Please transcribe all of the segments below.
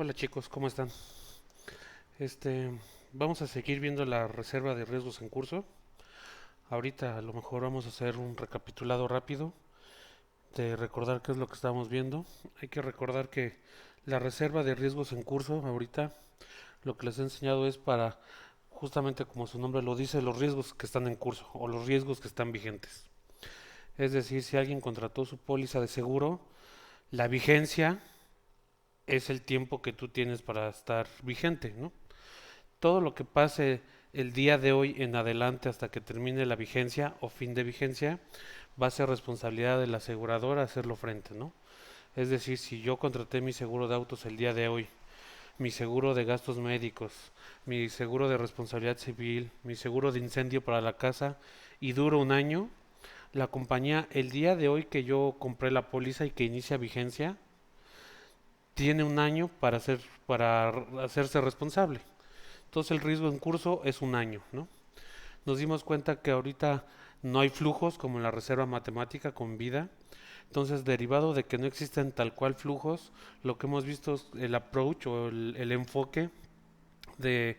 Hola chicos, ¿cómo están? Este, Vamos a seguir viendo la reserva de riesgos en curso. Ahorita a lo mejor vamos a hacer un recapitulado rápido de recordar qué es lo que estamos viendo. Hay que recordar que la reserva de riesgos en curso, ahorita lo que les he enseñado es para, justamente como su nombre lo dice, los riesgos que están en curso o los riesgos que están vigentes. Es decir, si alguien contrató su póliza de seguro, la vigencia es el tiempo que tú tienes para estar vigente, ¿no? Todo lo que pase el día de hoy en adelante hasta que termine la vigencia o fin de vigencia va a ser responsabilidad de la aseguradora hacerlo frente, ¿no? Es decir, si yo contraté mi seguro de autos el día de hoy, mi seguro de gastos médicos, mi seguro de responsabilidad civil, mi seguro de incendio para la casa y dura un año, la compañía el día de hoy que yo compré la póliza y que inicia vigencia tiene un año para hacerse responsable. Entonces el riesgo en curso es un año, ¿no? Nos dimos cuenta que ahorita no hay flujos como en la reserva matemática con vida. Entonces, derivado de que no existen tal cual flujos, lo que hemos visto es el approach o el enfoque de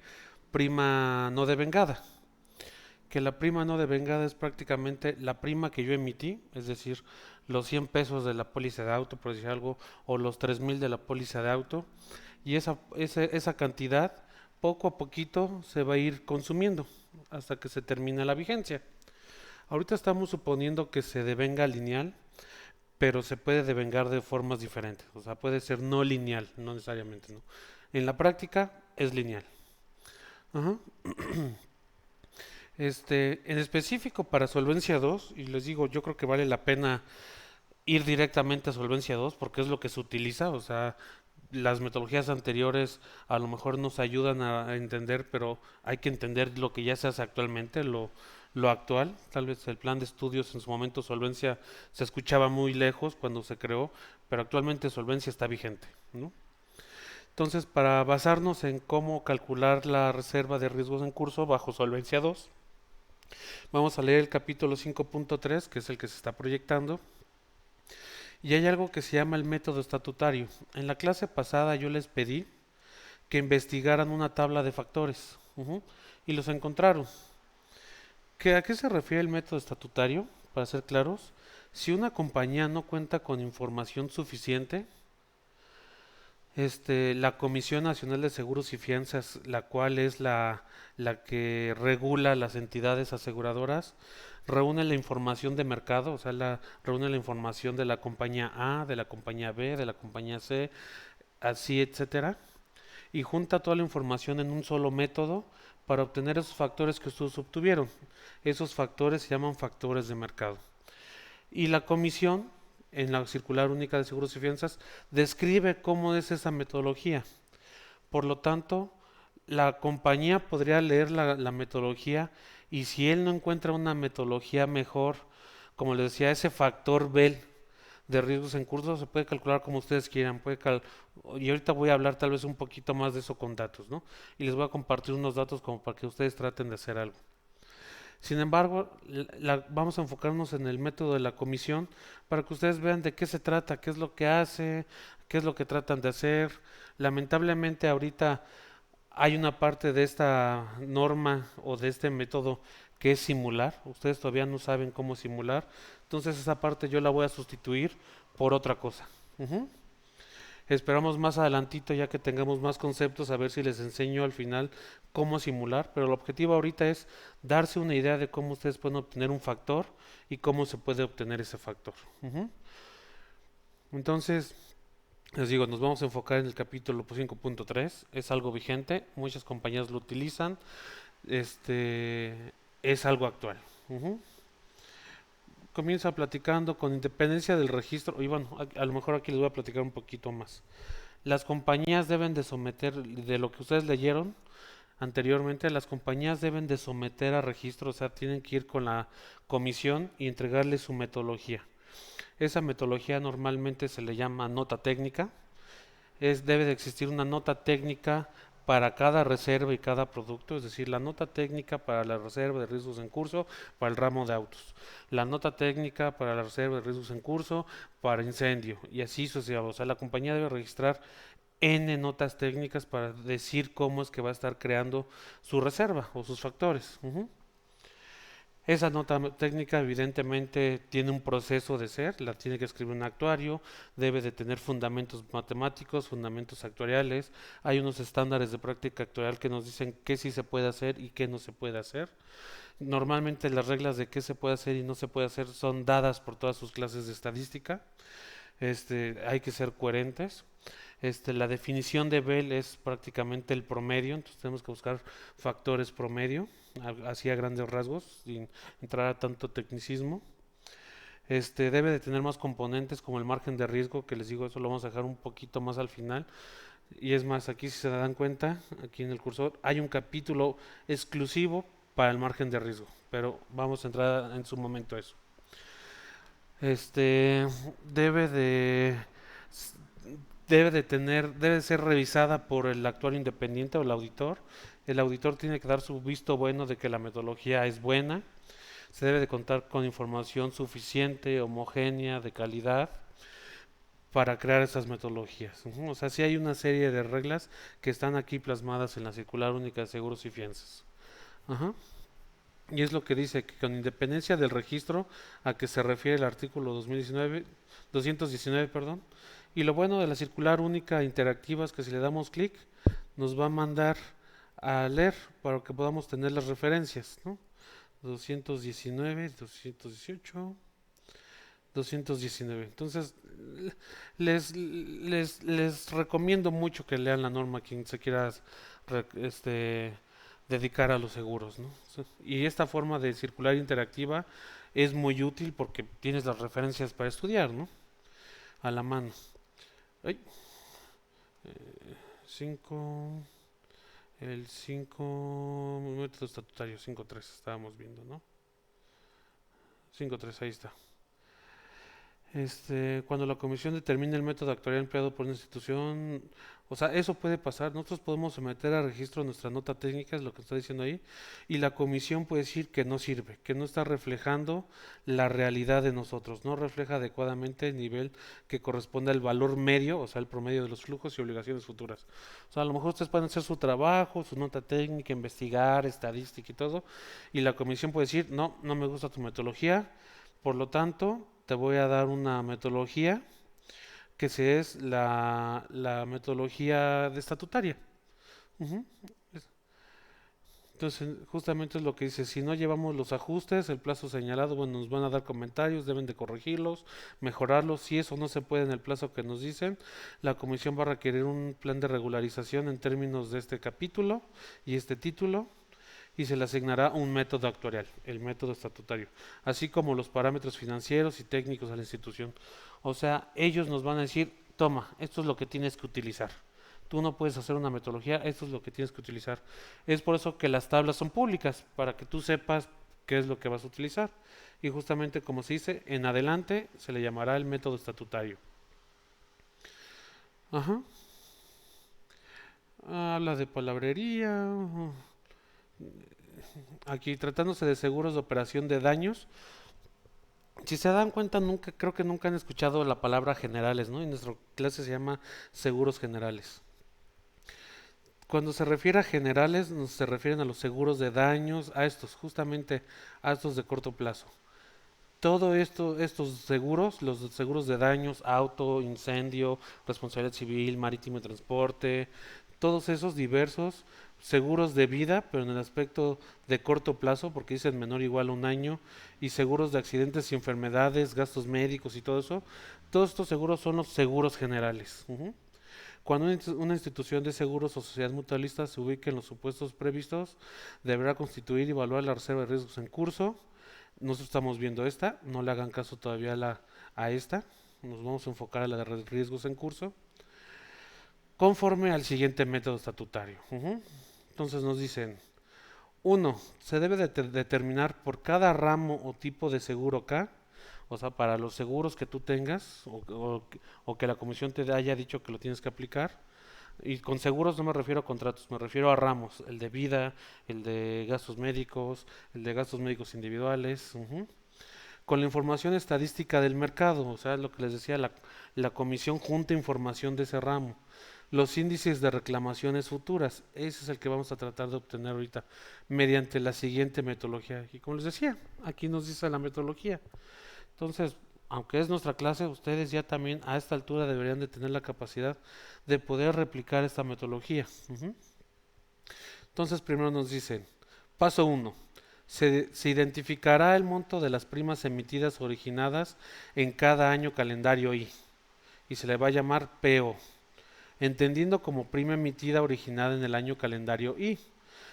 prima no devengada. Que la prima no devengada es prácticamente la prima que yo emití, es decir, los 100 pesos de la póliza de auto, por decir algo, o los 3,000 de la póliza de auto, y esa cantidad poco a poquito se va a ir consumiendo hasta que se termine la vigencia. Ahorita estamos suponiendo que se devenga lineal, pero se puede devengar de formas diferentes. O sea, puede ser no lineal, no necesariamente, ¿no? En la práctica es lineal. Ajá. En específico para Solvencia 2, y les digo, yo creo que vale la pena ir directamente a Solvencia 2 porque es lo que se utiliza, o sea, las metodologías anteriores a lo mejor nos ayudan a entender, pero hay que entender lo que ya se hace actualmente, lo actual. Tal vez el plan de estudios en su momento Solvencia se escuchaba muy lejos cuando se creó, pero actualmente Solvencia está vigente, ¿no? Entonces, para basarnos en cómo calcular la reserva de riesgos en curso bajo Solvencia 2, vamos a leer el capítulo 5.3, que es el que se está proyectando, y hay algo que se llama el método estatutario. En la clase pasada yo les pedí que investigaran una tabla de factores, y los encontraron. ¿A qué se refiere el método estatutario? Para ser claros, si una compañía no cuenta con información suficiente, la Comisión Nacional de Seguros y Fianzas, la cual es la que regula las entidades aseguradoras, reúne la información de mercado, o sea, reúne la información de la compañía A, de la compañía B, de la compañía C, así, etcétera, y junta toda la información en un solo método para obtener esos factores que ustedes obtuvieron. Esos factores se llaman factores de mercado. Y la comisión, en la Circular Única de Seguros y Fianzas, describe cómo es esa metodología. Por lo tanto, la compañía podría leer la metodología y si él no encuentra una metodología mejor, como les decía, ese factor Bell de riesgos en curso se puede calcular como ustedes quieran. Y ahorita voy a hablar tal vez un poquito más de eso con datos, ¿no? Y les voy a compartir unos datos como para que ustedes traten de hacer algo. Sin embargo, vamos a enfocarnos en el método de la comisión para que ustedes vean de qué se trata, qué es lo que hace, qué es lo que tratan de hacer. Lamentablemente ahorita hay una parte de esta norma o de este método que es simular. Ustedes todavía no saben cómo simular. Entonces esa parte yo la voy a sustituir por otra cosa. Ujú. Esperamos más adelantito ya que tengamos más conceptos a ver si les enseño al final cómo simular, pero el objetivo ahorita es darse una idea de cómo ustedes pueden obtener un factor y cómo se puede obtener ese factor. Ujú. Entonces, les digo, nos vamos a enfocar en el capítulo 5.3, es algo vigente, muchas compañías lo utilizan, es algo actual. Ujú. Comienza platicando con independencia del registro, y bueno, a lo mejor aquí les voy a platicar un poquito más. Las compañías deben de someter, de lo que ustedes leyeron anteriormente, las compañías deben de someter a registro, o sea, tienen que ir con la comisión y entregarle su metodología. Esa metodología normalmente se le llama nota técnica. Debe de existir una nota técnica para cada reserva y cada producto, es decir, la nota técnica para la reserva de riesgos en curso para el ramo de autos, la nota técnica para la reserva de riesgos en curso para incendio y así sucesivamente. O sea, la compañía debe registrar N notas técnicas para decir cómo es que va a estar creando su reserva o sus factores. Esa nota técnica evidentemente tiene un proceso de ser, la tiene que escribir un actuario, debe de tener fundamentos matemáticos, fundamentos actuariales, hay unos estándares de práctica actuarial que nos dicen qué sí se puede hacer y qué no se puede hacer. Normalmente las reglas de qué se puede hacer y no se puede hacer son dadas por todas sus clases de estadística. Hay que ser coherentes. La definición de Bell es prácticamente el promedio, entonces tenemos que buscar factores promedio, así a grandes rasgos, sin entrar a tanto tecnicismo. Debe de tener más componentes como el margen de riesgo, que les digo, eso lo vamos a dejar un poquito más al final. Y es más, aquí si se dan cuenta, aquí en el cursor, hay un capítulo exclusivo para el margen de riesgo, pero vamos a entrar en su momento a eso. Este debe de debe ser revisada por el actuario independiente o el auditor. El auditor tiene que dar su visto bueno de que la metodología es buena. Se debe de contar con información suficiente, homogénea, de calidad para crear esas metodologías. O sea, sí hay una serie de reglas que están aquí plasmadas en la Circular Única de Seguros y Fianzas. Ajá. Y es lo que dice que con independencia del registro a que se refiere el artículo 219, perdón. Y lo bueno de la circular única interactiva es que si le damos clic nos va a mandar a leer para que podamos tener las referencias, ¿no? 219, 218, 219. Entonces, les recomiendo mucho que lean la norma quien se quiera re- este, dedicar a los seguros, ¿no? Y esta forma de circular interactiva es muy útil porque tienes las referencias para estudiar, ¿no? A la mano. Ay, 5, el 5, método estatutario, 5.3 estábamos viendo, ¿no? 5.3, ahí está. Cuando la comisión determine el método actuarial empleado por una institución, o sea, eso puede pasar. Nosotros podemos someter a registro nuestra nota técnica, es lo que está diciendo ahí, y la comisión puede decir que no sirve, que no está reflejando la realidad de nosotros, no refleja adecuadamente el nivel que corresponde al valor medio, o sea, el promedio de los flujos y obligaciones futuras. O sea, a lo mejor ustedes pueden hacer su trabajo, su nota técnica, investigar, estadística y todo, y la comisión puede decir, no, no me gusta tu metodología, por lo tanto, te voy a dar una metodología que es la metodología de estatutaria. Ujú. Entonces, justamente es lo que dice, si no llevamos los ajustes, el plazo señalado, bueno, nos van a dar comentarios, deben de corregirlos, mejorarlos, si eso no se puede en el plazo que nos dicen, la comisión va a requerir un plan de regularización en términos de este capítulo y este título, y se le asignará un método actuarial, el método estatutario, así como los parámetros financieros y técnicos a la institución. O sea, ellos nos van a decir, toma, esto es lo que tienes que utilizar. Tú no puedes hacer una metodología, esto es lo que tienes que utilizar. Es por eso que las tablas son públicas, para que tú sepas qué es lo que vas a utilizar. Y justamente como se dice, en adelante se le llamará el método estatutario. Ajá. Habla de palabrería. Aquí tratándose de seguros de operación de daños. Si se dan cuenta, creo que nunca han escuchado la palabra generales, ¿no? En nuestra clase se llama seguros generales. Cuando se refiere a generales, se refieren a los seguros de daños, a estos, justamente a estos de corto plazo. Todo esto, estos seguros, los seguros de daños, auto, incendio, responsabilidad civil, marítimo y transporte, todos esos diversos seguros de vida, pero en el aspecto de corto plazo, porque dicen menor o igual a un año, y seguros de accidentes y enfermedades, gastos médicos y todo eso, todos estos seguros son los seguros generales. Cuando una institución de seguros o sociedad mutualista se ubique en los supuestos previstos, deberá constituir y evaluar la reserva de riesgos en curso. Nosotros estamos viendo esta, no le hagan caso todavía a esta, nos vamos a enfocar a la de riesgos en curso, conforme al siguiente método estatutario. Entonces nos dicen, uno, se debe determinar por cada ramo o tipo de seguro K, o sea, para los seguros que tú tengas o que la comisión te haya dicho que lo tienes que aplicar. Y con seguros no me refiero a contratos, me refiero a ramos, el de vida, el de gastos médicos, el de gastos médicos individuales. Con la información estadística del mercado, o sea, lo que les decía, la comisión junta información de ese ramo. los índices de reclamaciones futuras. Ese es el que vamos a tratar de obtener ahorita mediante la siguiente metodología. Y como les decía, aquí nos dice la metodología. Entonces, aunque es nuestra clase, ustedes ya también a esta altura deberían de tener la capacidad de poder replicar esta metodología. Entonces, primero nos dicen, paso uno, se identificará el monto de las primas emitidas originadas en cada año calendario y se le va a llamar PO, entendiendo como prima emitida originada en el año calendario I,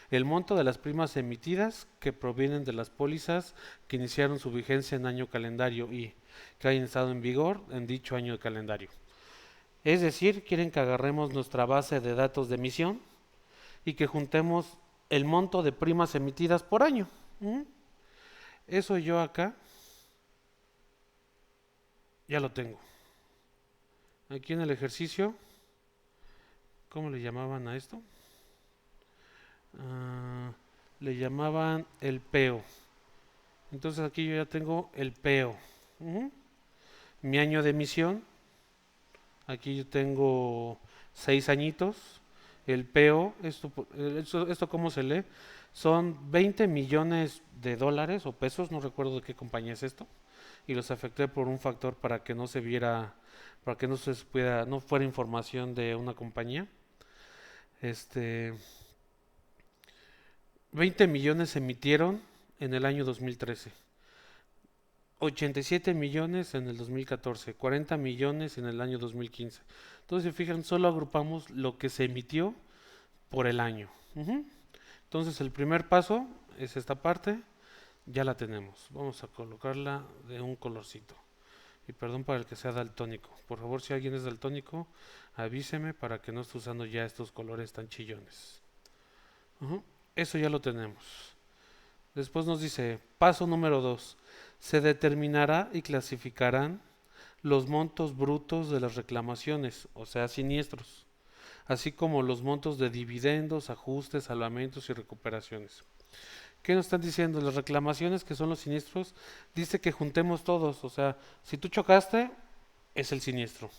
el monto de las primas emitidas que provienen de las pólizas que iniciaron su vigencia en año calendario I, que hayan estado en vigor en dicho año de calendario. Es decir, quieren que agarremos nuestra base de datos de emisión y que juntemos el monto de primas emitidas por año. Eso yo acá ya lo tengo. Aquí en el ejercicio, ¿cómo le llamaban a esto? Ah, le llamaban el PEO. Entonces aquí yo ya tengo el PEO. Mi año de emisión, aquí yo tengo 6 añitos. El PEO, esto ¿cómo se lee? Son 20 millones de dólares o pesos, no recuerdo de qué compañía es esto, y los afecté por un factor para que no se viera, para que no se pudiera, no fuera información de una compañía. Este, 20 millones se emitieron en el año 2013, 87 millones en el 2014, 40 millones en el año 2015. Entonces, si fijan, solo agrupamos lo que se emitió por el año. Entonces, el primer paso es esta parte, ya la tenemos. Vamos a colocarla de un colorcito. Y perdón para el que sea daltónico. Por favor, si alguien es daltónico, avíseme para que no esté usando ya estos colores tan chillones. Eso ya lo tenemos. Después nos dice, paso número 2. Se determinará y clasificarán los montos brutos de las reclamaciones, o sea, siniestros, así como los montos de dividendos, ajustes, salvamentos y recuperaciones. ¿Qué nos están diciendo? Las reclamaciones, que son los siniestros, dice que juntemos todos, o sea, si tú chocaste, es el siniestro.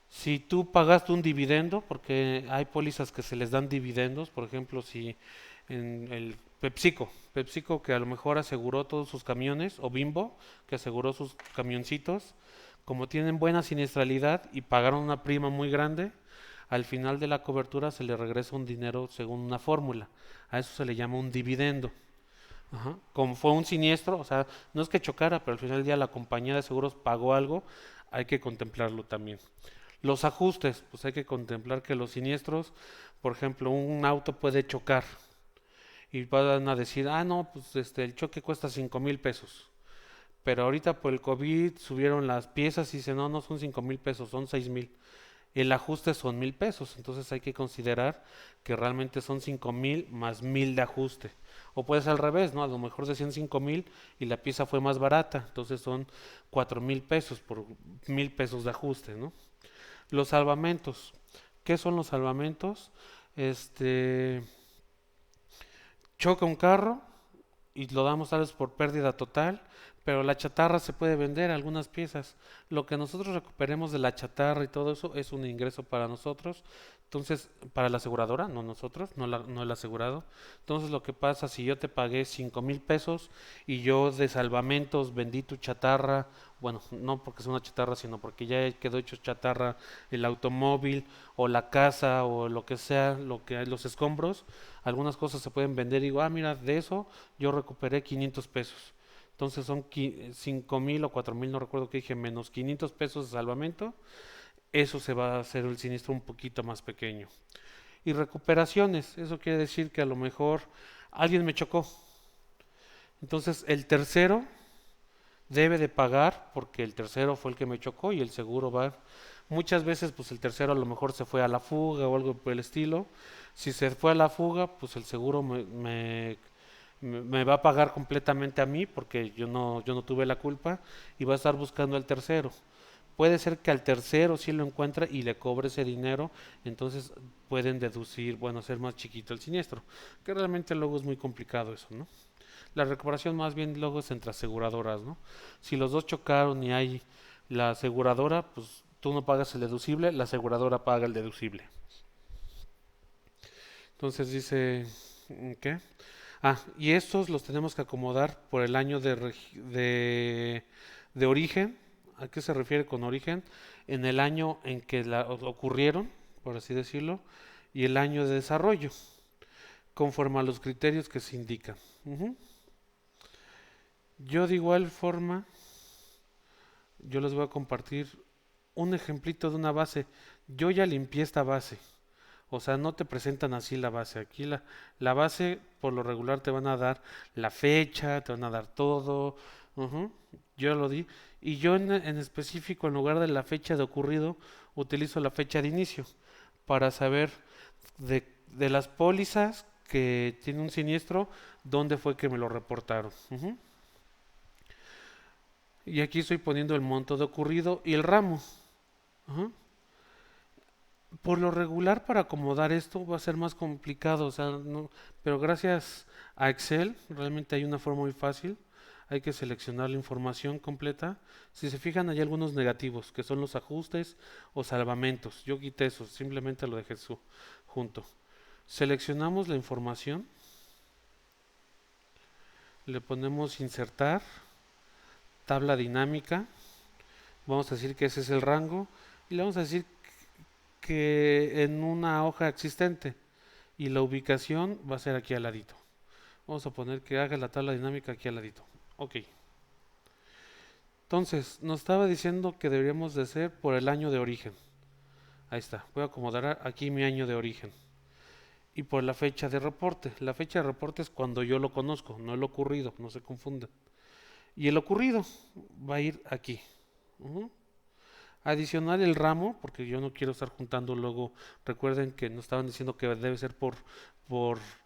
Si tú pagaste un dividendo, porque hay pólizas que se les dan dividendos, por ejemplo, si en el PepsiCo que a lo mejor aseguró todos sus camiones, o Bimbo, que aseguró sus camioncitos, como tienen buena siniestralidad y pagaron una prima muy grande, al final de la cobertura se le regresa un dinero según una fórmula. A eso se le llama un dividendo. Como fue un siniestro, o sea, no es que chocara, pero al final del día la compañía de seguros pagó algo, hay que contemplarlo también. Los ajustes, pues hay que contemplar que los siniestros, por ejemplo, un auto puede chocar y van a decir, ah, no, pues el choque cuesta 5,000 pesos. Pero ahorita por el COVID subieron las piezas y dicen, no, no son 5,000 pesos, son 6,000. El ajuste son 1,000 pesos, entonces hay que considerar que realmente son 5,000 más 1,000 de ajuste. O puede ser al revés, ¿no? A lo mejor decían 5,000 y la pieza fue más barata, entonces son 4,000 pesos por 1,000 pesos de ajuste, ¿no? Los salvamentos. ¿Qué son los salvamentos? Este, choca un carro y lo damos tal vez por pérdida total, pero la chatarra se puede vender, algunas piezas. Lo que nosotros recuperemos de la chatarra y todo eso es un ingreso para nosotros. Entonces, para la aseguradora, no nosotros, no el asegurado. Entonces, lo que pasa, si yo te pagué 5,000 pesos y yo de salvamentos vendí tu chatarra, bueno, no porque es una chatarra, sino porque ya quedó hecho chatarra el automóvil o la casa o lo que sea, lo que los escombros, algunas cosas se pueden vender y digo, ah, mira, de eso yo recuperé 500 pesos. Entonces son 5,000 o 4,000, no recuerdo qué dije, menos 500 pesos de salvamento. Eso se va a hacer el siniestro un poquito más pequeño. Y recuperaciones, eso quiere decir que a lo mejor alguien me chocó. Entonces el tercero debe de pagar porque el tercero fue el que me chocó y el seguro va. Muchas veces pues el tercero a lo mejor se fue a la fuga o algo por el estilo. Si se fue a la fuga, pues el seguro me va a pagar completamente a mí porque yo no tuve la culpa y va a estar buscando al tercero. Puede ser que al tercero sí lo encuentre y le cobre ese dinero, entonces pueden deducir, bueno, hacer más chiquito el siniestro, que realmente luego es muy complicado eso, ¿no? La recuperación más bien luego es entre aseguradoras, ¿no? Si los dos chocaron y hay la aseguradora, pues tú no pagas el deducible, la aseguradora paga el deducible. Entonces dice, ¿qué? Y estos los tenemos que acomodar por el año de origen. ¿A qué se refiere con origen? En el año en que ocurrieron, por así decirlo, y el año de desarrollo, conforme a los criterios que se indican. Ujú. Yo de igual forma, yo les voy a compartir un ejemplito de una base. Yo ya limpié esta base. O sea, no te presentan así la base. Aquí la base, por lo regular, te van a dar la fecha, te van a dar todo. Ujú. Yo lo di. Y yo en específico, en lugar de la fecha de ocurrido, utilizo la fecha de inicio para saber de las pólizas que tiene un siniestro, dónde fue que me lo reportaron. Ujú. Y aquí estoy poniendo el monto de ocurrido y el ramo. Ujú. Por lo regular, para acomodar esto va a ser más complicado, o sea, no, pero gracias a Excel realmente hay una forma muy fácil. Hay que seleccionar la información completa. Si se fijan, hay algunos negativos, que son los ajustes o salvamentos. Yo quité eso, simplemente lo dejé junto. Seleccionamos la información, le ponemos insertar, tabla dinámica, vamos a decir que ese es el rango y le vamos a decir que en una hoja existente y la ubicación va a ser aquí al ladito. Vamos a poner que haga la tabla dinámica aquí al ladito. Ok. Entonces, nos estaba diciendo que deberíamos de ser por el año de origen. Ahí está. Voy a acomodar aquí mi año de origen. Y por la fecha de reporte. La fecha de reporte es cuando yo lo conozco, no el ocurrido, no se confundan. Y el ocurrido va a ir aquí. Ujú. Adicional el ramo, porque yo no quiero estar juntando luego, recuerden que nos estaban diciendo que debe ser por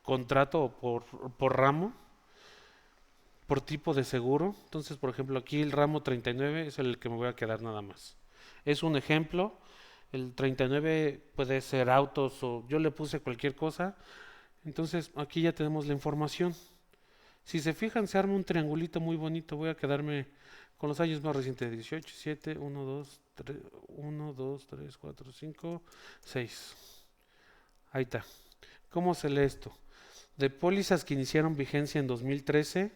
contrato o por ramo, por tipo de seguro. Entonces, por ejemplo, aquí el ramo 39 es el que me voy a quedar nada más. Es un ejemplo, el 39 puede ser autos o yo le puse cualquier cosa. Entonces, aquí ya tenemos la información. Si se fijan, se arma un triangulito muy bonito. Voy a quedarme con los años más recientes: 18, 7, 1, 2, 3, 1, 2, 3, 4, 5, 6. Ahí está. ¿Cómo se lee esto? De pólizas que iniciaron vigencia en 2013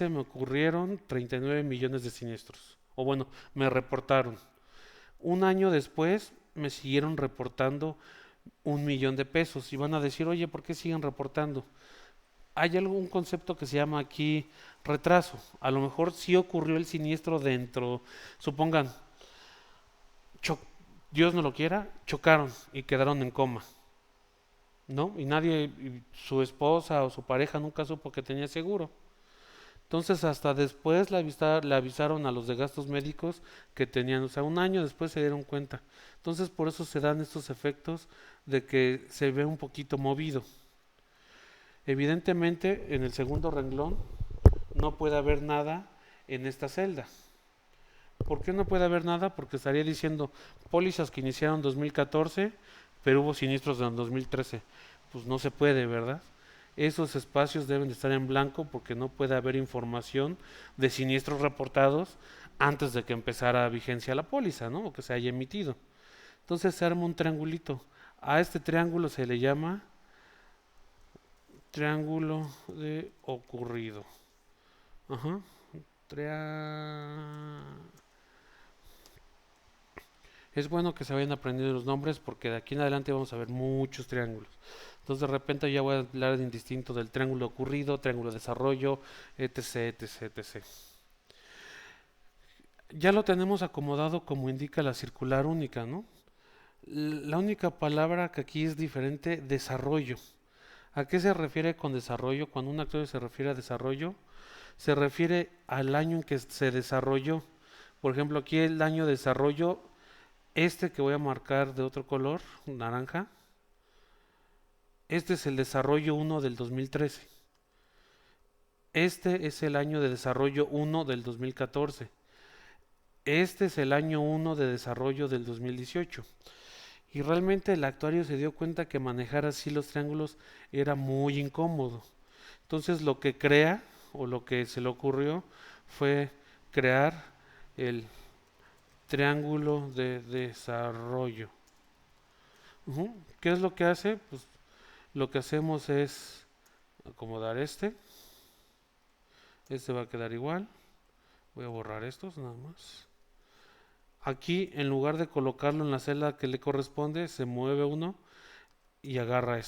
me ocurrieron 39 millones de siniestros. O bueno, me reportaron. Un año después me siguieron reportando 1 millón de pesos. Y van a decir, oye, ¿por qué siguen reportando? Hay algún concepto que se llama aquí retraso. A lo mejor sí ocurrió el siniestro dentro, supongan, cho- Dios no lo quiera, chocaron y quedaron en coma, ¿no? Y nadie, su esposa o su pareja nunca supo que tenía seguro. Entonces hasta después le avisaron a los de gastos médicos que tenían, o sea, un año después se dieron cuenta. Entonces por eso se dan estos efectos de que se ve un poquito movido. Evidentemente, en el segundo renglón no puede haber nada en esta celda. ¿Por qué no puede haber nada? Porque estaría diciendo pólizas que iniciaron en 2014, pero hubo siniestros en 2013. Pues no se puede, ¿verdad? Esos espacios deben de estar en blanco porque no puede haber información de siniestros reportados antes de que empezara vigencia la póliza, ¿no? O que se haya emitido. Entonces se arma un triangulito. A este triángulo se le llama triángulo de ocurrido. Ajá. Es bueno que se vayan aprendiendo los nombres porque de aquí en adelante vamos a ver muchos triángulos. Entonces de repente ya voy a hablar en distinto del triángulo ocurrido, triángulo de desarrollo, etc, etc, etc. Ya lo tenemos acomodado como indica la circular única, ¿no? La única palabra que aquí es diferente, desarrollo. ¿A qué se refiere con desarrollo? Cuando un actor se refiere a desarrollo, se refiere al año en que se desarrolló. Por ejemplo, aquí el año de desarrollo, este que voy a marcar de otro color, naranja, este es el desarrollo 1 del 2013. Este es el año de desarrollo 1 del 2014. Este es el año 1 de desarrollo del 2018. Y realmente el actuario se dio cuenta que manejar así los triángulos era muy incómodo. Entonces lo que crea o lo que se le ocurrió fue crear el triángulo de desarrollo. ¿Qué es lo que hace? Pues lo que hacemos es acomodar este va a quedar igual. Voy a borrar estos nada más. Aquí, en lugar de colocarlo en la celda que le corresponde, se mueve uno y agarra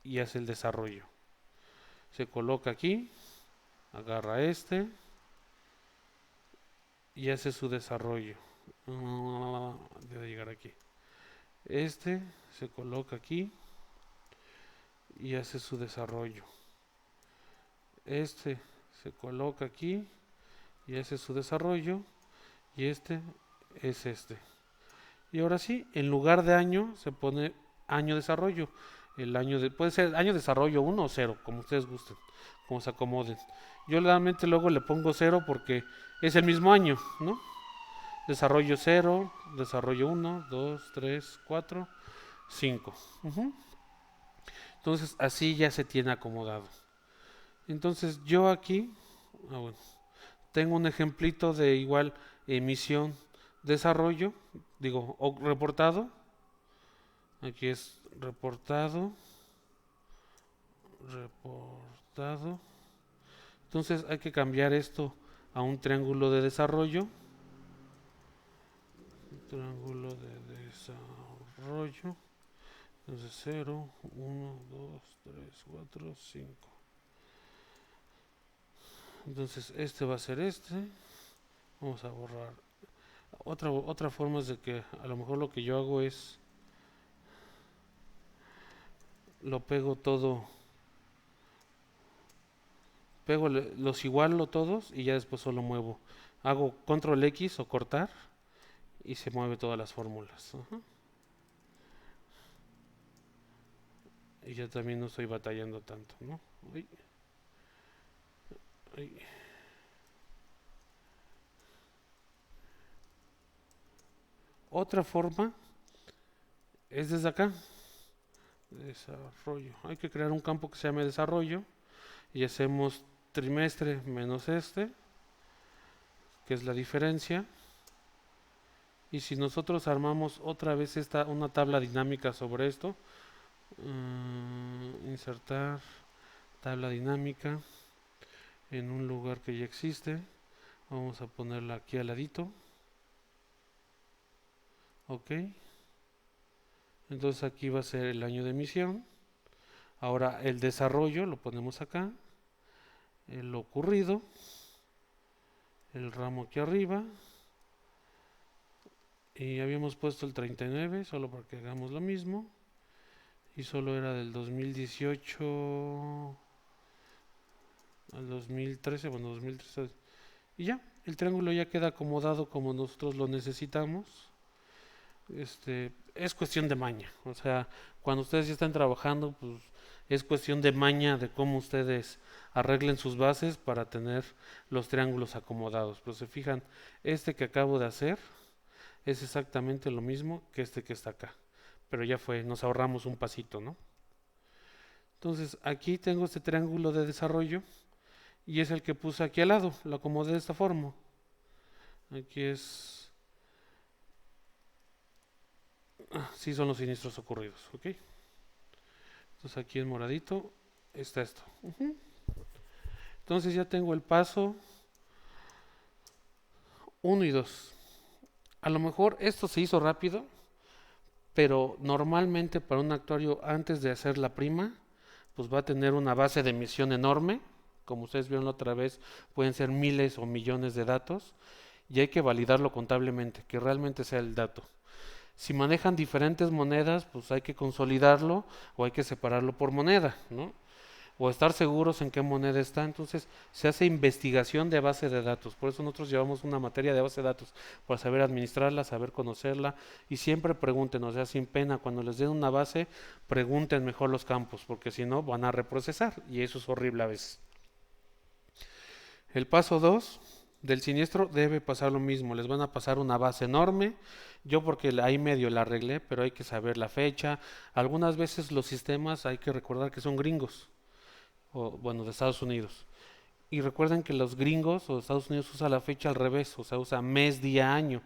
y hace el desarrollo. Se coloca aquí, agarra y hace su desarrollo. Debe llegar aquí. Se coloca aquí y hace su desarrollo. Se coloca aquí y hace su desarrollo. Y es Y ahora sí, en lugar de año se pone año desarrollo. Puede ser año desarrollo 1 o 0, como ustedes gusten, como se acomoden. Yo realmente luego le pongo 0 porque es el mismo año, ¿no? Desarrollo 0, desarrollo 1, 2, 3, 4, 5. Entonces así ya se tiene acomodado. Entonces yo aquí, bueno, tengo un ejemplito de igual emisión, desarrollo, reportado. Aquí es reportado. Entonces hay que cambiar esto a un triángulo de desarrollo. Triángulo de desarrollo. Entonces 0, 1, 2, 3, 4, 5. Entonces va a ser Vamos a borrar. Otra forma es de que a lo mejor lo que yo hago es lo pego todo, los igualo todos y ya después solo muevo. Hago control X o cortar y se mueve todas las fórmulas. Y ya también no estoy batallando tanto, ¿no? Ay. Ay. Otra forma es desde acá. Desarrollo. Hay que crear un campo que se llame desarrollo y hacemos trimestre menos que es la diferencia. Y si nosotros armamos otra vez una tabla dinámica sobre esto, insertar tabla dinámica en un lugar que ya existe, vamos a ponerla aquí al ladito. Ok, entonces aquí va a ser el año de emisión. Ahora el desarrollo lo ponemos acá, el ocurrido, el ramo aquí arriba, y habíamos puesto el 39 solo para que hagamos lo mismo, y solo era del 2018 al 2013, bueno, 2013, y ya, el triángulo ya queda acomodado como nosotros lo necesitamos. Es cuestión de maña, o sea, cuando ustedes ya están trabajando, pues es cuestión de maña de cómo ustedes arreglen sus bases para tener los triángulos acomodados. Pero se fijan, que acabo de hacer es exactamente lo mismo que que está acá, pero ya nos ahorramos un pasito, ¿no? Entonces aquí tengo este triángulo de desarrollo y es el que puse aquí al lado, lo acomodé de esta forma. Aquí sí son los siniestros ocurridos, ¿ok? Entonces aquí en moradito está esto. Entonces ya tengo el paso 1 y 2. A lo mejor esto se hizo rápido, pero normalmente para un actuario antes de hacer la prima, pues va a tener una base de emisión enorme. Como ustedes vieron la otra vez, pueden ser miles o millones de datos y hay que validarlo contablemente, que realmente sea el dato. Si manejan diferentes monedas, pues hay que consolidarlo o hay que separarlo por moneda, ¿no? O estar seguros en qué moneda está. Entonces se hace investigación de base de datos. Por eso nosotros llevamos una materia de base de datos, para saber administrarla, saber conocerla. Y siempre pregunten, o sea, sin pena, cuando les den una base, pregunten mejor los campos, porque si no van a reprocesar y eso es horrible a veces. El paso 2 del siniestro debe pasar lo mismo, les van a pasar una base enorme. Yo porque ahí medio la arreglé, pero hay que saber la fecha. Algunas veces los sistemas hay que recordar que son gringos, o bueno, de Estados Unidos. Y recuerden que los gringos o Estados Unidos usa la fecha al revés, o sea, usa mes, día, año.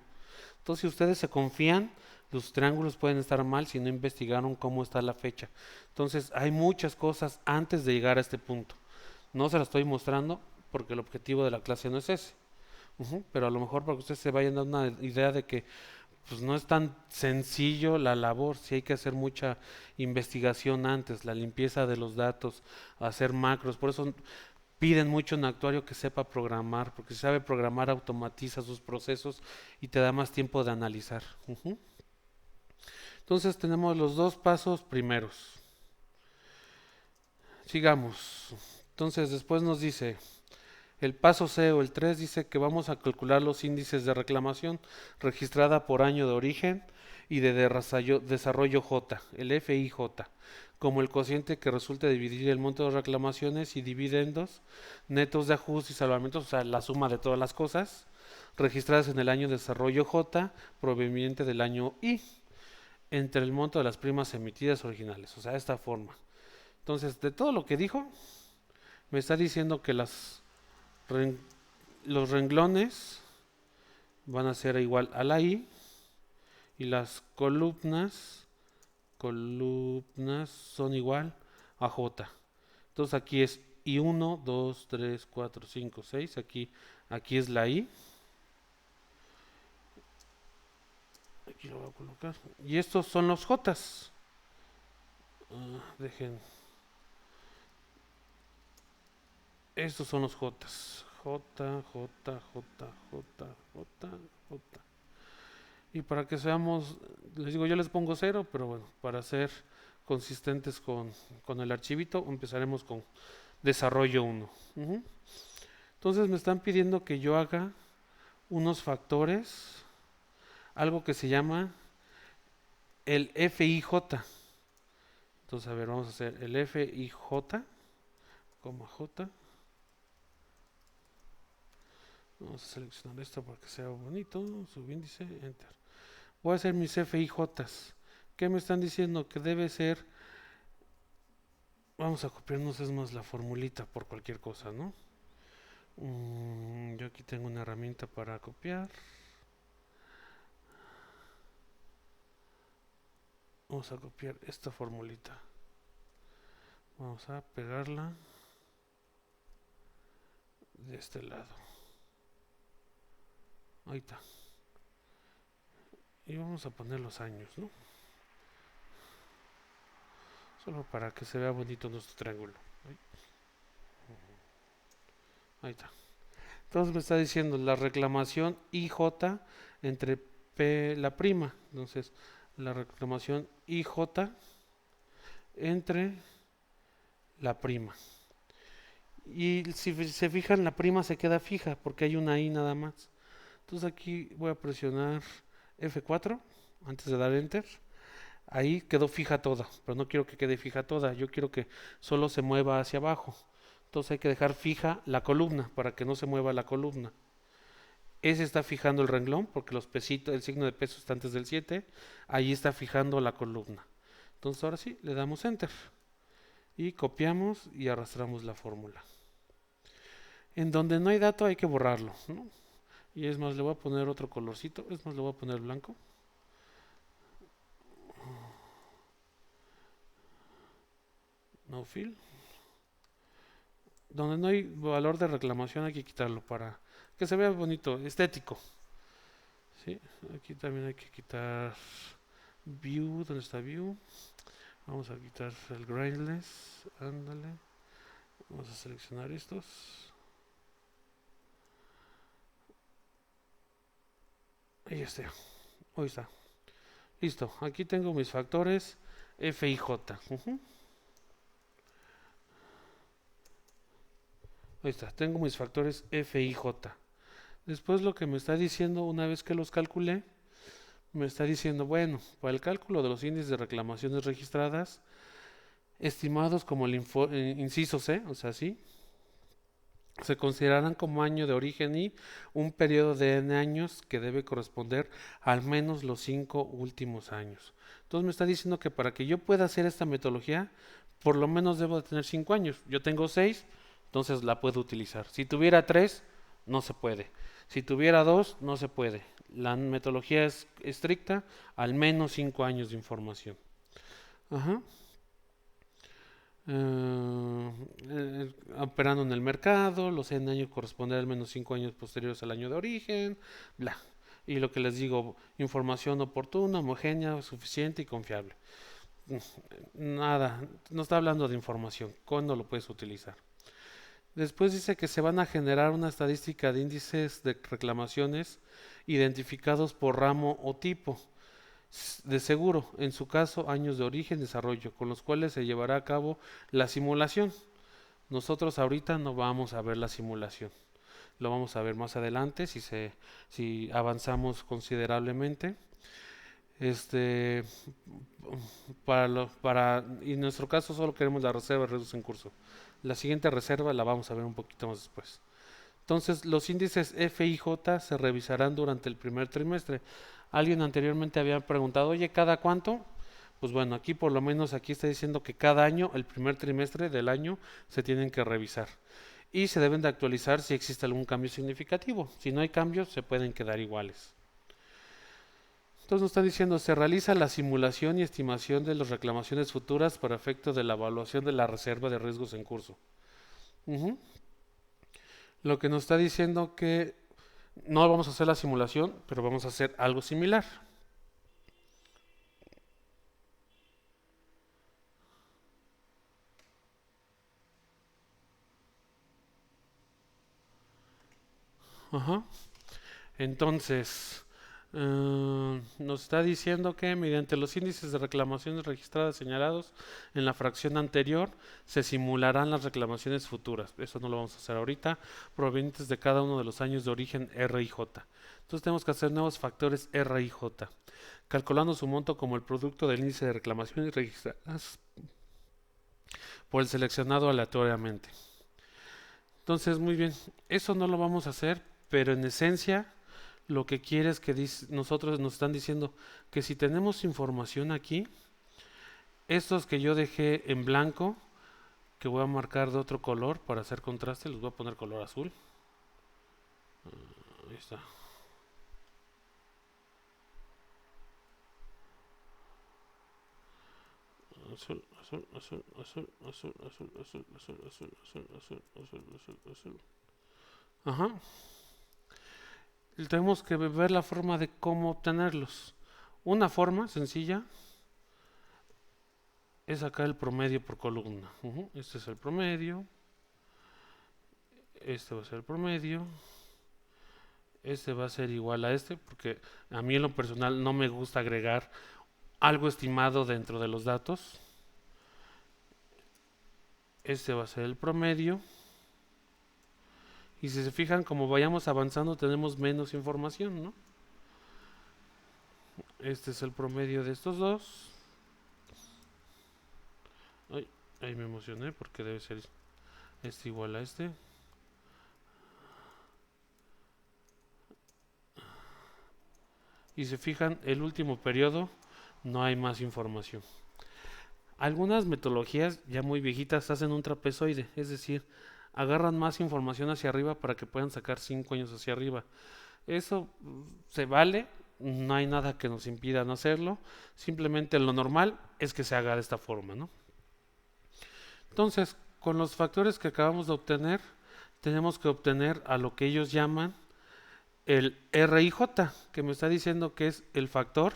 Entonces, si ustedes se confían, los triángulos pueden estar mal si no investigaron cómo está la fecha. Entonces, hay muchas cosas antes de llegar a este punto. No se las estoy mostrando porque el objetivo de la clase no es ese. Pero a lo mejor para que ustedes se vayan dando una idea de que pues no es tan sencillo la labor, sí hay que hacer mucha investigación antes, la limpieza de los datos, hacer macros, por eso piden mucho en actuario que sepa programar, porque si sabe programar automatiza sus procesos y te da más tiempo de analizar. Entonces tenemos los dos pasos primeros. Sigamos. Entonces después nos dice, el paso C o el 3 dice que vamos a calcular los índices de reclamación registrada por año de origen y de desarrollo J, el FIJ, como el cociente que resulte dividir el monto de reclamaciones y dividendos netos de ajustes y salvamentos, o sea, la suma de todas las cosas registradas en el año de desarrollo J proveniente del año I, entre el monto de las primas emitidas originales, o sea, de esta forma. Entonces, de todo lo que dijo, me está diciendo que los renglones van a ser igual a la I y las columnas son igual a J. Entonces aquí es I1, 2, 3, 4, 5, 6. Aquí es la I. Aquí lo voy a colocar. Y estos son los J's. Dejen. Estos son los J's. J, J, J, J, J, J. Y para que seamos, les digo, yo les pongo 0, pero bueno, para ser consistentes con el archivito, empezaremos con desarrollo 1. Entonces me están pidiendo que yo haga unos factores, algo que se llama el FIJ. Entonces, a ver, vamos a hacer el FIJ, coma J. Vamos a seleccionar esto para que sea bonito, subíndice, enter. Voy a hacer mis FIJs. ¿Qué me están diciendo? Que debe ser, vamos a copiarnos es más la formulita por cualquier cosa, ¿no? Yo aquí tengo una herramienta para copiar. Vamos a copiar esta formulita. Vamos a pegarla de este lado. Ahí está. Y vamos a poner los años, ¿no? Solo para que se vea bonito nuestro triángulo. Ahí está. Entonces me está diciendo la reclamación IJ entre P, la prima. Entonces, la reclamación IJ entre la prima. Y si se fijan, la prima se queda fija porque hay una I nada más. Entonces aquí voy a presionar F4 antes de dar Enter. Ahí quedó fija toda, pero no quiero que quede fija toda. Yo quiero que solo se mueva hacia abajo. Entonces hay que dejar fija la columna para que no se mueva la columna. Ese está fijando el renglón porque los pesitos, el signo de peso está antes del 7. Ahí está fijando la columna. Entonces ahora sí, le damos Enter. Y copiamos y arrastramos la fórmula. En donde no hay dato hay que borrarlo, ¿no? Y es más, le voy a poner otro colorcito. Es más, le voy a poner blanco. No fill. Donde no hay valor de reclamación hay que quitarlo para que se vea bonito, estético. ¿Sí? Aquí también hay que quitar view. ¿Dónde está view? Vamos a quitar el grainless. Ándale. Vamos a seleccionar estos. Ahí está. Ahí está. Listo. Aquí tengo mis factores F y J. Ahí está. Tengo mis factores F y J. Después lo que me está diciendo, una vez que los calculé, me está diciendo, bueno, para el cálculo de los índices de reclamaciones registradas, estimados como el inciso C, o sea, sí, se considerarán como año de origen y un periodo de n años que debe corresponder al menos los 5 últimos años. Entonces me está diciendo que para que yo pueda hacer esta metodología, por lo menos debo de tener 5 años. Yo tengo 6, entonces la puedo utilizar. Si tuviera 3, no se puede. Si tuviera 2, no se puede. La metodología es estricta, al menos 5 años de información. Ajá. Operando en el mercado, los 100 años corresponden al menos 5 años posteriores al año de origen, bla. Y lo que les digo, información oportuna, homogénea, suficiente y confiable. Nada, no está hablando de información, ¿cuándo lo puedes utilizar? Después dice que se van a generar una estadística de índices de reclamaciones identificados por ramo o tipo de seguro, en su caso años de origen y desarrollo, con los cuales se llevará a cabo la simulación. Nosotros ahorita no vamos a ver la simulación, lo vamos a ver más adelante si avanzamos considerablemente. Este, y en nuestro caso solo queremos la reserva de riesgos en curso. La siguiente reserva la vamos a ver un poquito más después. Entonces, los índices F y J se revisarán durante el primer trimestre. Alguien anteriormente había preguntado, oye, ¿cada cuánto? Pues bueno, aquí por lo menos aquí está diciendo que cada año, el primer trimestre del año, se tienen que revisar. Y se deben de actualizar si existe algún cambio significativo. Si no hay cambios, se pueden quedar iguales. Entonces nos está diciendo, se realiza la simulación y estimación de las reclamaciones futuras para efecto de la evaluación de la reserva de riesgos en curso. Ujú. Lo que nos está diciendo que no vamos a hacer la simulación, pero vamos a hacer algo similar. Ajá. Entonces, nos está diciendo que mediante los índices de reclamaciones registradas señalados en la fracción anterior, se simularán las reclamaciones futuras. Eso no lo vamos a hacer ahorita, provenientes de cada uno de los años de origen R y J. Entonces tenemos que hacer nuevos factores R y J, calculando su monto como el producto del índice de reclamaciones registradas por el seleccionado aleatoriamente. Entonces, muy bien, eso no lo vamos a hacer, pero en esencia lo que quiere es que nosotros nos están diciendo que si tenemos información aquí, estos que yo dejé en blanco, que voy a marcar de otro color para hacer contraste, los voy a poner color azul. Ahí está. Azul, azul, azul, azul, azul, azul, azul, azul, azul, azul, azul, azul, azul, azul. Ajá. Tenemos que ver la forma de cómo obtenerlos. Una forma sencilla es sacar el promedio por columna. Este es el promedio. Este va a ser el promedio. Este va a ser igual a este, porque a mí en lo personal no me gusta agregar algo estimado dentro de los datos. Este va a ser el promedio. Y si se fijan, como vayamos avanzando, tenemos menos información, ¿no? Este es el promedio de estos dos. Ay, ahí me emocioné porque debe ser este igual a este. Y se fijan, el último periodo no hay más información. Algunas metodologías ya muy viejitas hacen un trapezoide, es decir, agarran más información hacia arriba para que puedan sacar 5 años hacia arriba. Eso se vale, no hay nada que nos impida no hacerlo, simplemente lo normal es que se haga de esta forma, ¿no? Entonces, con los factores que acabamos de obtener, tenemos que obtener a lo que ellos llaman el RIJ, que me está diciendo que es el factor,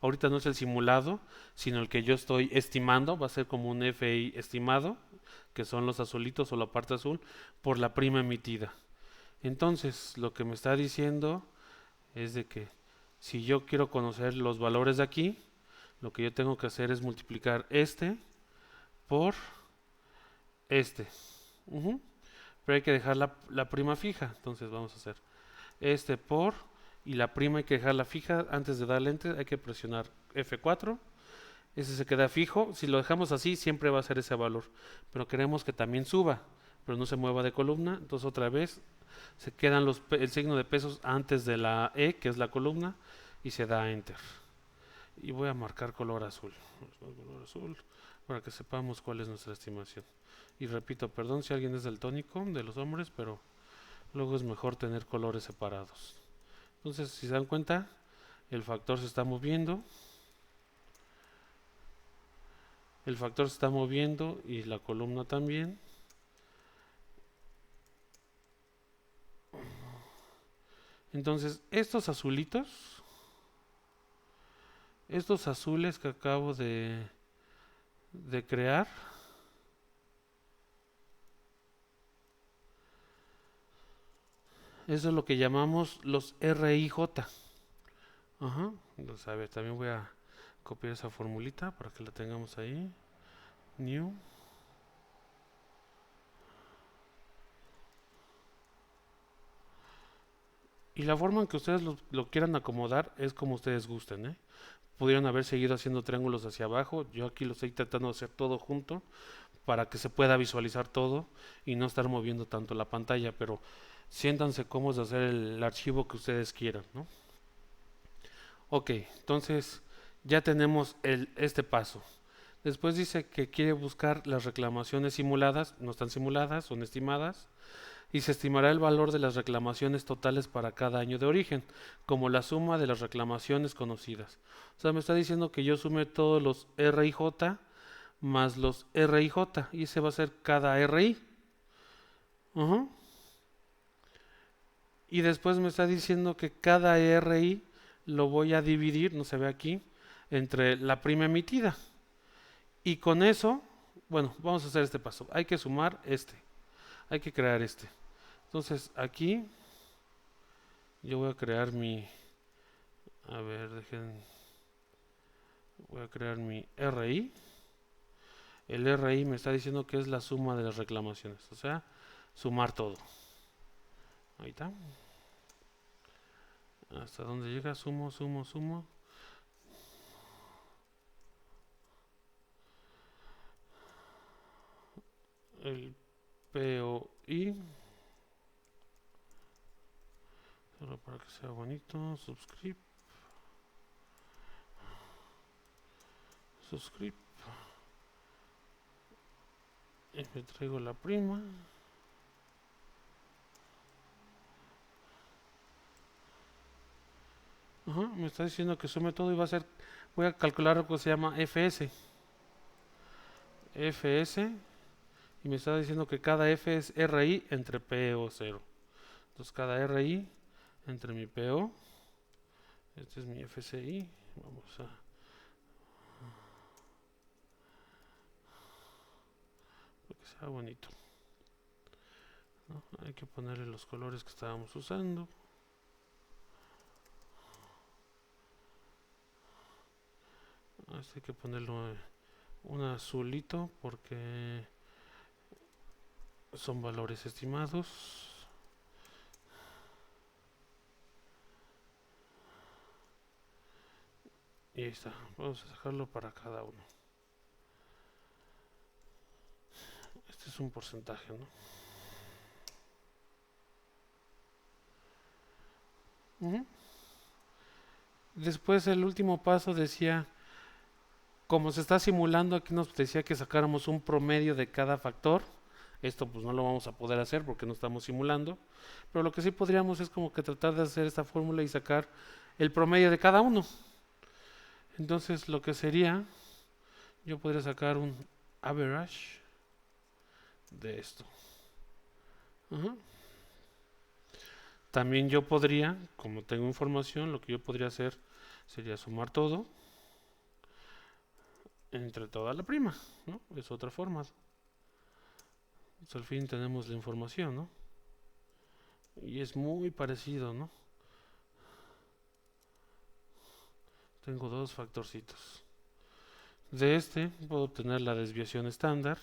ahorita no es el simulado, sino el que yo estoy estimando, va a ser como un FI estimado, que son los azulitos o la parte azul, por la prima emitida. Entonces, lo que me está diciendo es de que si yo quiero conocer los valores de aquí, lo que yo tengo que hacer es multiplicar este por este. Pero hay que dejar la prima fija, entonces vamos a hacer este por, y la prima hay que dejarla fija. Antes de darle enter hay que presionar F4, ese se queda fijo. Si lo dejamos así siempre va a ser ese valor, pero queremos que también suba pero no se mueva de columna. Entonces otra vez se quedan el signo de pesos antes de la E, que es la columna, y se da enter. Y voy a marcar color azul para que sepamos cuál es nuestra estimación. Y repito, perdón si alguien es daltónico de los hombres, pero luego es mejor tener colores separados. Entonces, si se dan cuenta, el factor se está moviendo. El factor se está moviendo y la columna también. Entonces, estos azulitos, estos azules que acabo de crear, eso es lo que llamamos los RIJ. Ajá. Entonces, a ver, también voy a copiar esa formulita para que la tengamos ahí. New. Y la forma en que ustedes lo quieran acomodar es como ustedes gusten, ¿eh? Pudieron haber seguido haciendo triángulos hacia abajo. Yo aquí lo estoy tratando de hacer todo junto para que se pueda visualizar todo y no estar moviendo tanto la pantalla, pero siéntanse cómodos de hacer el archivo que ustedes quieran, ¿no? Ok, entonces ya tenemos este paso. Después dice que quiere buscar las reclamaciones simuladas, no están simuladas, son estimadas, y se estimará el valor de las reclamaciones totales para cada año de origen, como la suma de las reclamaciones conocidas. O sea, me está diciendo que yo sume todos los RIJ más los RIJ, y ese va a ser cada RI. Ujú. Y después me está diciendo que cada RI lo voy a dividir, no se ve aquí, entre la prima emitida. Y con eso, bueno, vamos a hacer este paso. Hay que sumar este, hay que crear este. Entonces aquí yo voy a crear mi, a ver, voy a crear mi RI. El RI me está diciendo que es la suma de las reclamaciones, o sea, sumar todo. Ahí está. ¿Hasta dónde llega? Sumo, sumo, sumo. El POI. Solo para que sea bonito. Subscript. Subscript. Y me traigo la prima. Ajá, me está diciendo que sume todo y va a ser. Voy a calcular lo que se llama FS. FS. Y me está diciendo que cada F es RI entre PO0. Entonces cada RI entre mi PO. Este es mi FCI. Vamos a. Para que sea bonito, ¿no? Hay que ponerle los colores que estábamos usando. Hay que ponerlo un azulito porque son valores estimados. Y ahí está. Vamos a dejarlo para cada uno. Este es un porcentaje, ¿no? Después el último paso decía, como se está simulando, aquí nos decía que sacáramos un promedio de cada factor. Esto pues no lo vamos a poder hacer porque no estamos simulando. Pero lo que sí podríamos es como que tratar de hacer esta fórmula y sacar el promedio de cada uno. Entonces lo que sería, yo podría sacar un average de esto. Ajá. También yo podría, como tengo información, lo que yo podría hacer sería sumar todo entre toda la prima, ¿no? Es otra forma. Pues al fin tenemos la información, ¿no? Y es muy parecido, ¿no? Tengo dos factorcitos. De este puedo obtener la desviación estándar.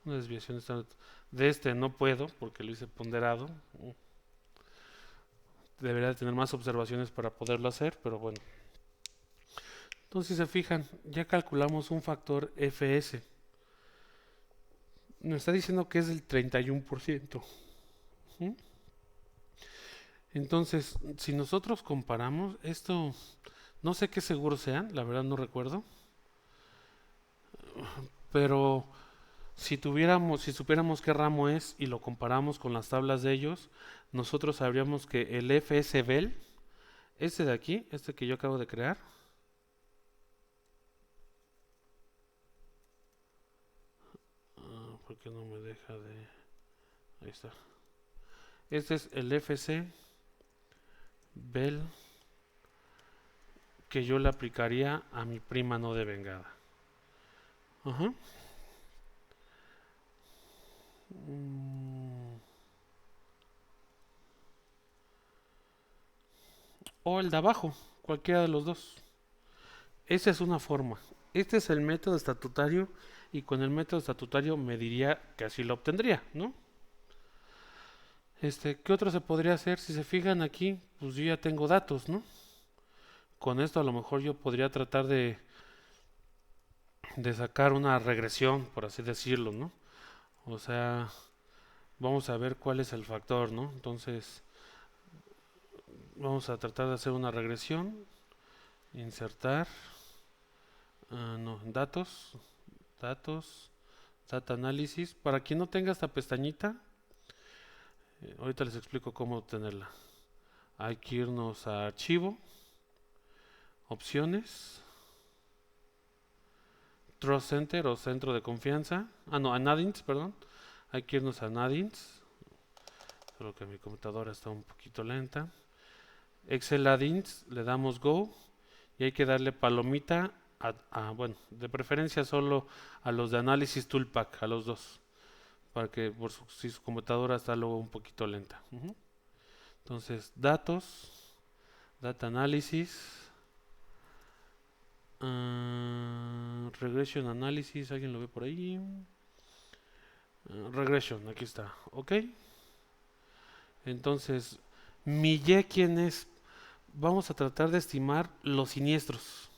Una desviación estándar. De este no puedo porque lo hice ponderado. Debería tener más observaciones para poderlo hacer, pero bueno. Entonces, si se fijan, ya calculamos un factor FS. Nos está diciendo que es del 31%. Entonces, si nosotros comparamos, esto, no sé qué seguros sean, la verdad no recuerdo. pero si supiéramos qué ramo es y lo comparamos con las tablas de ellos, nosotros sabríamos que el FSBEL, este de aquí, este que yo acabo de crear, ¿por qué no me deja de...? Ahí está. Este es el FC Bell que yo le aplicaría a mi prima no devengada. Ajá. Mm, O el de abajo, cualquiera de los dos. Esa es una forma. Este es el método estatutario y con el método estatutario me diría que así lo obtendría, ¿no? ¿Qué otro se podría hacer? Si se fijan aquí, pues yo ya tengo datos, ¿no? Con esto a lo mejor yo podría tratar de sacar una regresión, por así decirlo, ¿no? O sea, vamos a ver cuál es el factor, ¿no? Entonces, vamos a tratar de hacer una regresión, insertar, no, datos, data análisis. Para quien no tenga esta pestañita, ahorita les explico cómo obtenerla. Hay que irnos a archivo, opciones, Trust Center o centro de confianza. No, a Nadins, perdón. Hay que irnos a Nadins. Solo que mi computadora está un poquito lenta. Excel Add-ins, le damos Go y hay que darle palomita bueno, de preferencia solo a los de Análisis Toolpack, a los dos, para que si su computadora está luego un poquito lenta. Entonces, datos, data análisis, regression analysis, ¿alguien lo ve por ahí? Regression, aquí está, ok. Entonces, mi Y, ¿quién es? Vamos a tratar de estimar los siniestros.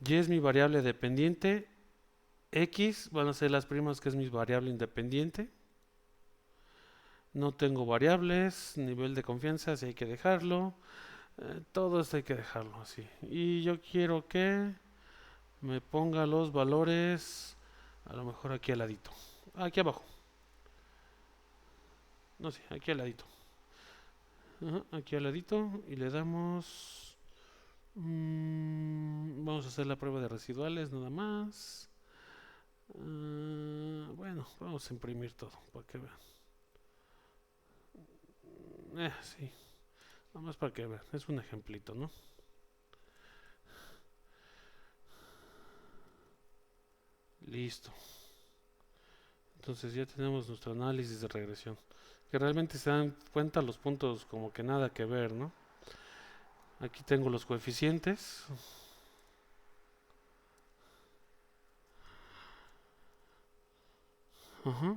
Y es mi variable dependiente. X van a ser las primas, que es mi variable independiente. No tengo variables, nivel de confianza, así hay que dejarlo. Todo esto hay que dejarlo así. Y yo quiero que me ponga los valores, a lo mejor aquí al ladito. Aquí abajo. No sé, aquí al ladito. Ajá, aquí al ladito y le damos... vamos a hacer la prueba de residuales nada más. Bueno, vamos a imprimir todo para que vean. Sí, nada más para que vean. Es un ejemplito, ¿no? Listo. Entonces ya tenemos nuestro análisis de regresión. Que realmente se dan cuenta los puntos como que nada que ver, ¿no? Aquí tengo los coeficientes. Ajá.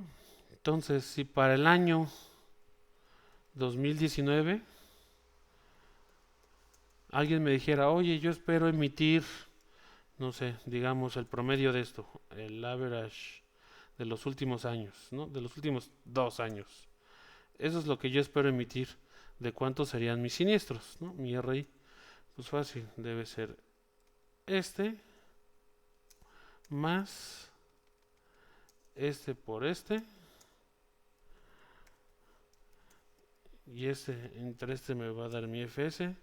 Entonces, si para el año 2019 alguien me dijera, oye, yo espero emitir, no sé, digamos el promedio de esto, el average de los últimos años, ¿no? De los últimos 2 años. Eso es lo que yo espero emitir. ¿De cuántos serían mis siniestros, ¿no? Mi RI. Pues fácil, debe ser este más este por este y entre este me va a dar mi FS.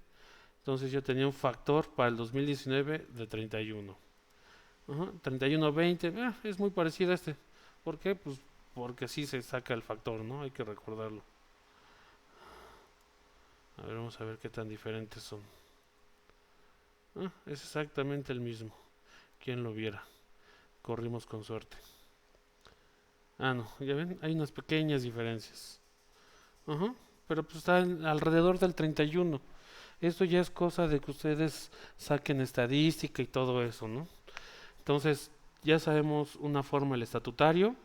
Entonces yo tenía un factor para el 2019 de 31. 31-20, es muy parecido a este. ¿Por qué? Pues porque así se saca el factor, ¿no? Hay que recordarlo. A ver, vamos a ver qué tan diferentes son. Es exactamente el mismo. ¿Quién lo viera? Corrimos con suerte. No, ya ven, hay unas pequeñas diferencias. Pero pues está alrededor del 31. Esto ya es cosa de que ustedes saquen estadística y todo eso, ¿no? Entonces, ya sabemos una forma el estatutario,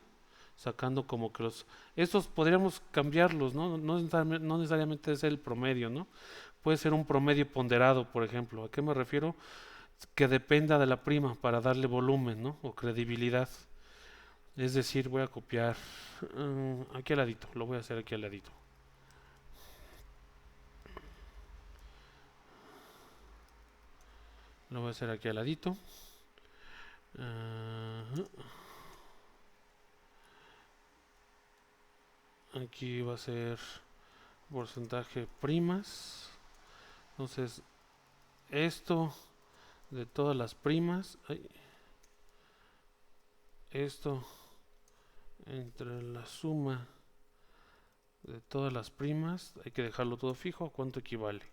sacando como que estos podríamos cambiarlos, ¿no? No necesariamente es el promedio, ¿no? Puede ser un promedio ponderado, por ejemplo. ¿A qué me refiero? Que dependa de la prima para darle volumen, ¿no? O credibilidad. Es decir, voy a copiar aquí al ladito, lo voy a hacer aquí al ladito. Lo voy a hacer aquí al ladito. Ajá. Aquí va a ser porcentaje primas. Entonces, esto de todas las primas, ay, esto entre la suma de todas las primas, hay que dejarlo todo fijo. ¿Cuánto equivale?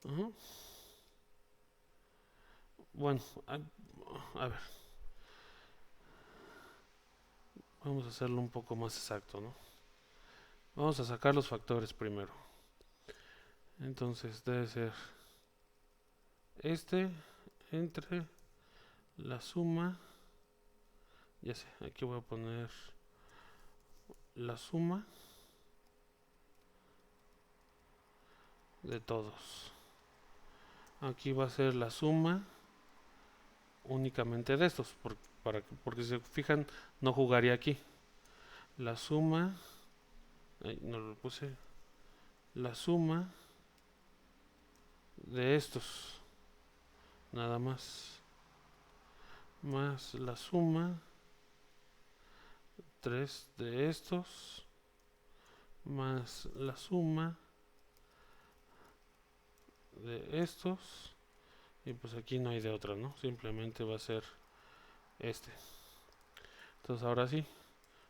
Ajá. Bueno, a ver, vamos a hacerlo un poco más exacto, ¿no? Vamos a sacar los factores primero. Entonces debe ser este entre la suma, ya sé, aquí voy a poner la suma de todos. Aquí va a ser la suma únicamente de estos, porque si se fijan, no jugaría aquí. La suma, ay, no lo puse, la suma de estos, nada más, más la suma 3 de estos, más la suma de estos, y pues aquí no hay de otra, ¿no? Simplemente va a ser este. Entonces ahora sí,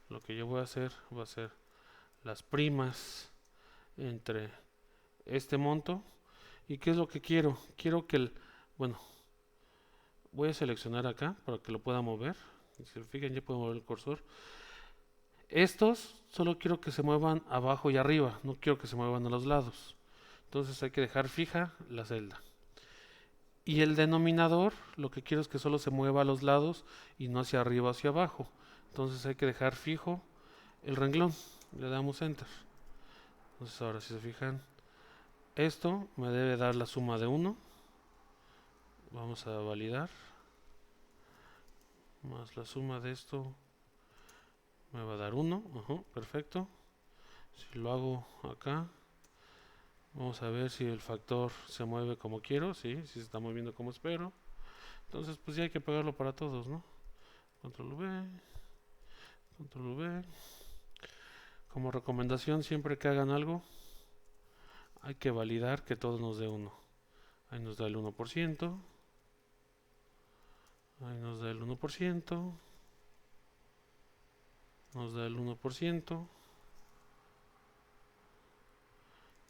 lo que yo voy a hacer va a ser las primas entre este monto. ¿Y qué es lo que quiero? Quiero que bueno, voy a seleccionar acá para que lo pueda mover. Si se fijan, ya puedo mover el cursor. Estos solo quiero que se muevan abajo y arriba, no quiero que se muevan a los lados. Entonces hay que dejar fija la celda. Y el denominador, lo que quiero es que solo se mueva a los lados y no hacia arriba o hacia abajo. Entonces hay que dejar fijo el renglón. Le damos enter. Entonces ahora si se fijan, esto me debe dar la suma de 1. Vamos a validar. Más la suma de esto me va a dar 1. Perfecto. Si lo hago acá, vamos a ver si el factor se mueve como quiero. Sí, si se está moviendo como espero. Entonces pues ya hay que pegarlo para todos, ¿no? Control V, Control V. Como recomendación, siempre que hagan algo, hay que validar que todo nos dé 1. Ahí nos da el 1%. Ahí nos da el 1%. Nos da el 1%.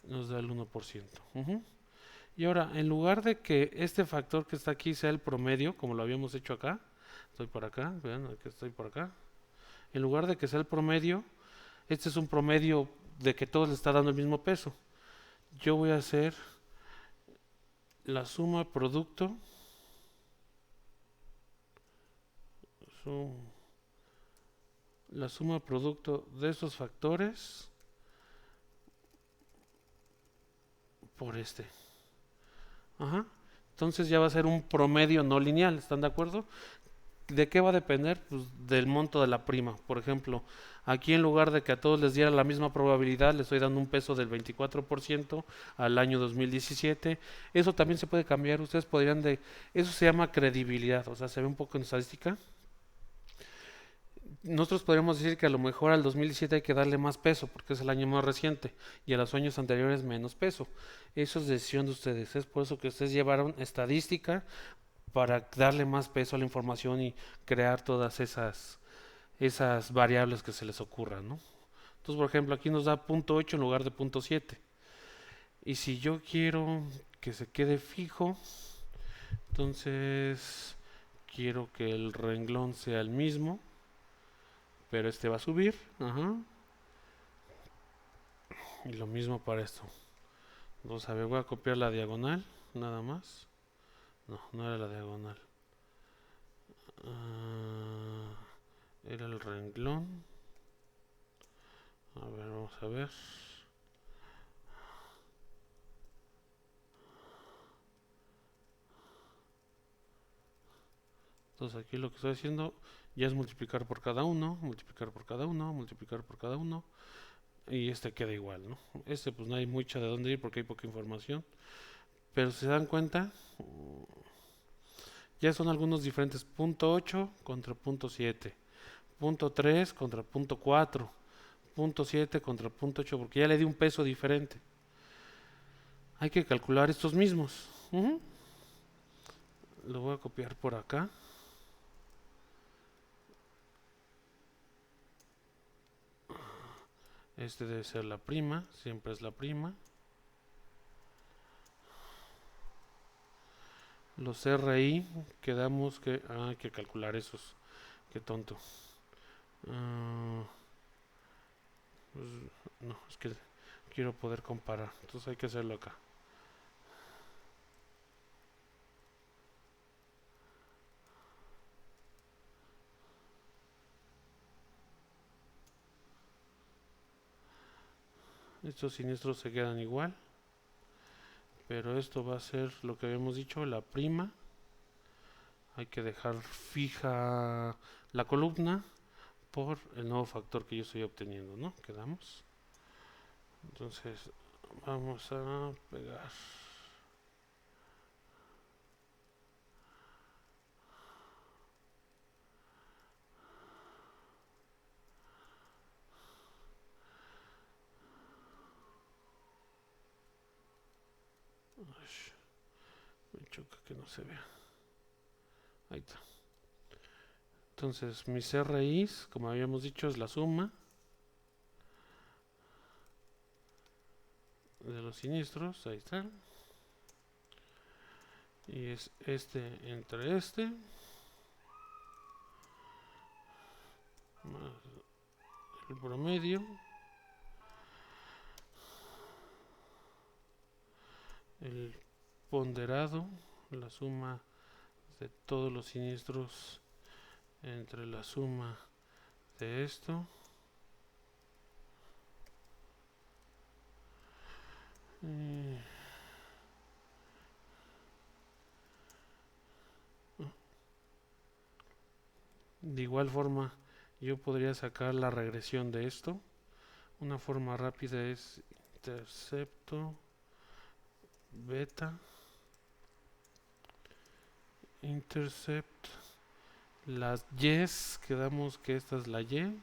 Nos da el 1%. Y ahora, en lugar de que este factor que está aquí sea el promedio, como lo habíamos hecho acá, estoy por acá, vean, aquí estoy por acá. En lugar de que sea el promedio, este es un promedio de que todos le está dando el mismo peso. Yo voy a hacer la suma producto, la suma producto de estos factores por este. Ajá. Entonces ya va a ser un promedio no lineal, ¿están de acuerdo? ¿De qué va a depender? Pues del monto de la prima. Por ejemplo, aquí en lugar de que a todos les diera la misma probabilidad, les estoy dando un peso del 24% al año 2017. Eso también se puede cambiar. Ustedes podrían Eso se llama credibilidad, o sea, se ve un poco en estadística. Nosotros podríamos decir que a lo mejor al 2017 hay que darle más peso porque es el año más reciente y a los años anteriores menos peso. Eso es decisión de ustedes. Es por eso que ustedes llevaron estadística para darle más peso a la información y crear todas esas variables que se les ocurran, ¿no? Entonces, por ejemplo, aquí nos da punto 8 en lugar de punto 7. Y si yo quiero que se quede fijo, entonces quiero que el renglón sea el mismo, pero este va a subir. Ajá. Y lo mismo para esto. Entonces, a ver, voy a copiar la diagonal, nada más. No, no era la diagonal. Era el renglón. A ver, vamos a ver. Entonces aquí lo que estoy haciendo ya es multiplicar por cada uno, multiplicar por cada uno, multiplicar por cada uno. Y este queda igual, ¿no? Este pues no hay mucha de dónde ir porque hay poca información. Pero si se dan cuenta, Ya son algunos diferentes. Punto 8 contra punto 7. Punto 3 contra punto 4. Punto 7 contra punto 8 porque ya le di un peso diferente. Hay que calcular estos mismos. Lo voy a copiar por acá. Este debe ser la prima, siempre es la prima. Los RI, quedamos que... hay que calcular esos. Qué tonto. Pues, no, es que quiero poder comparar. Entonces hay que hacerlo acá. Estos siniestros se quedan igual. Pero esto va a ser lo que habíamos dicho, la prima. Hay que dejar fija la columna por el nuevo factor que yo estoy obteniendo, ¿no? Quedamos. Entonces vamos a pegar. Me choca que no se vea. Ahí está. Entonces mis RIs, como habíamos dicho, es la suma de los siniestros. Ahí está. Y es este entre este más el promedio, el ponderado, la suma de todos los siniestros entre la suma de esto de igual forma yo podría sacar la regresión de esto. Una forma rápida es intercepto beta intercept las yes, quedamos que esta es la y.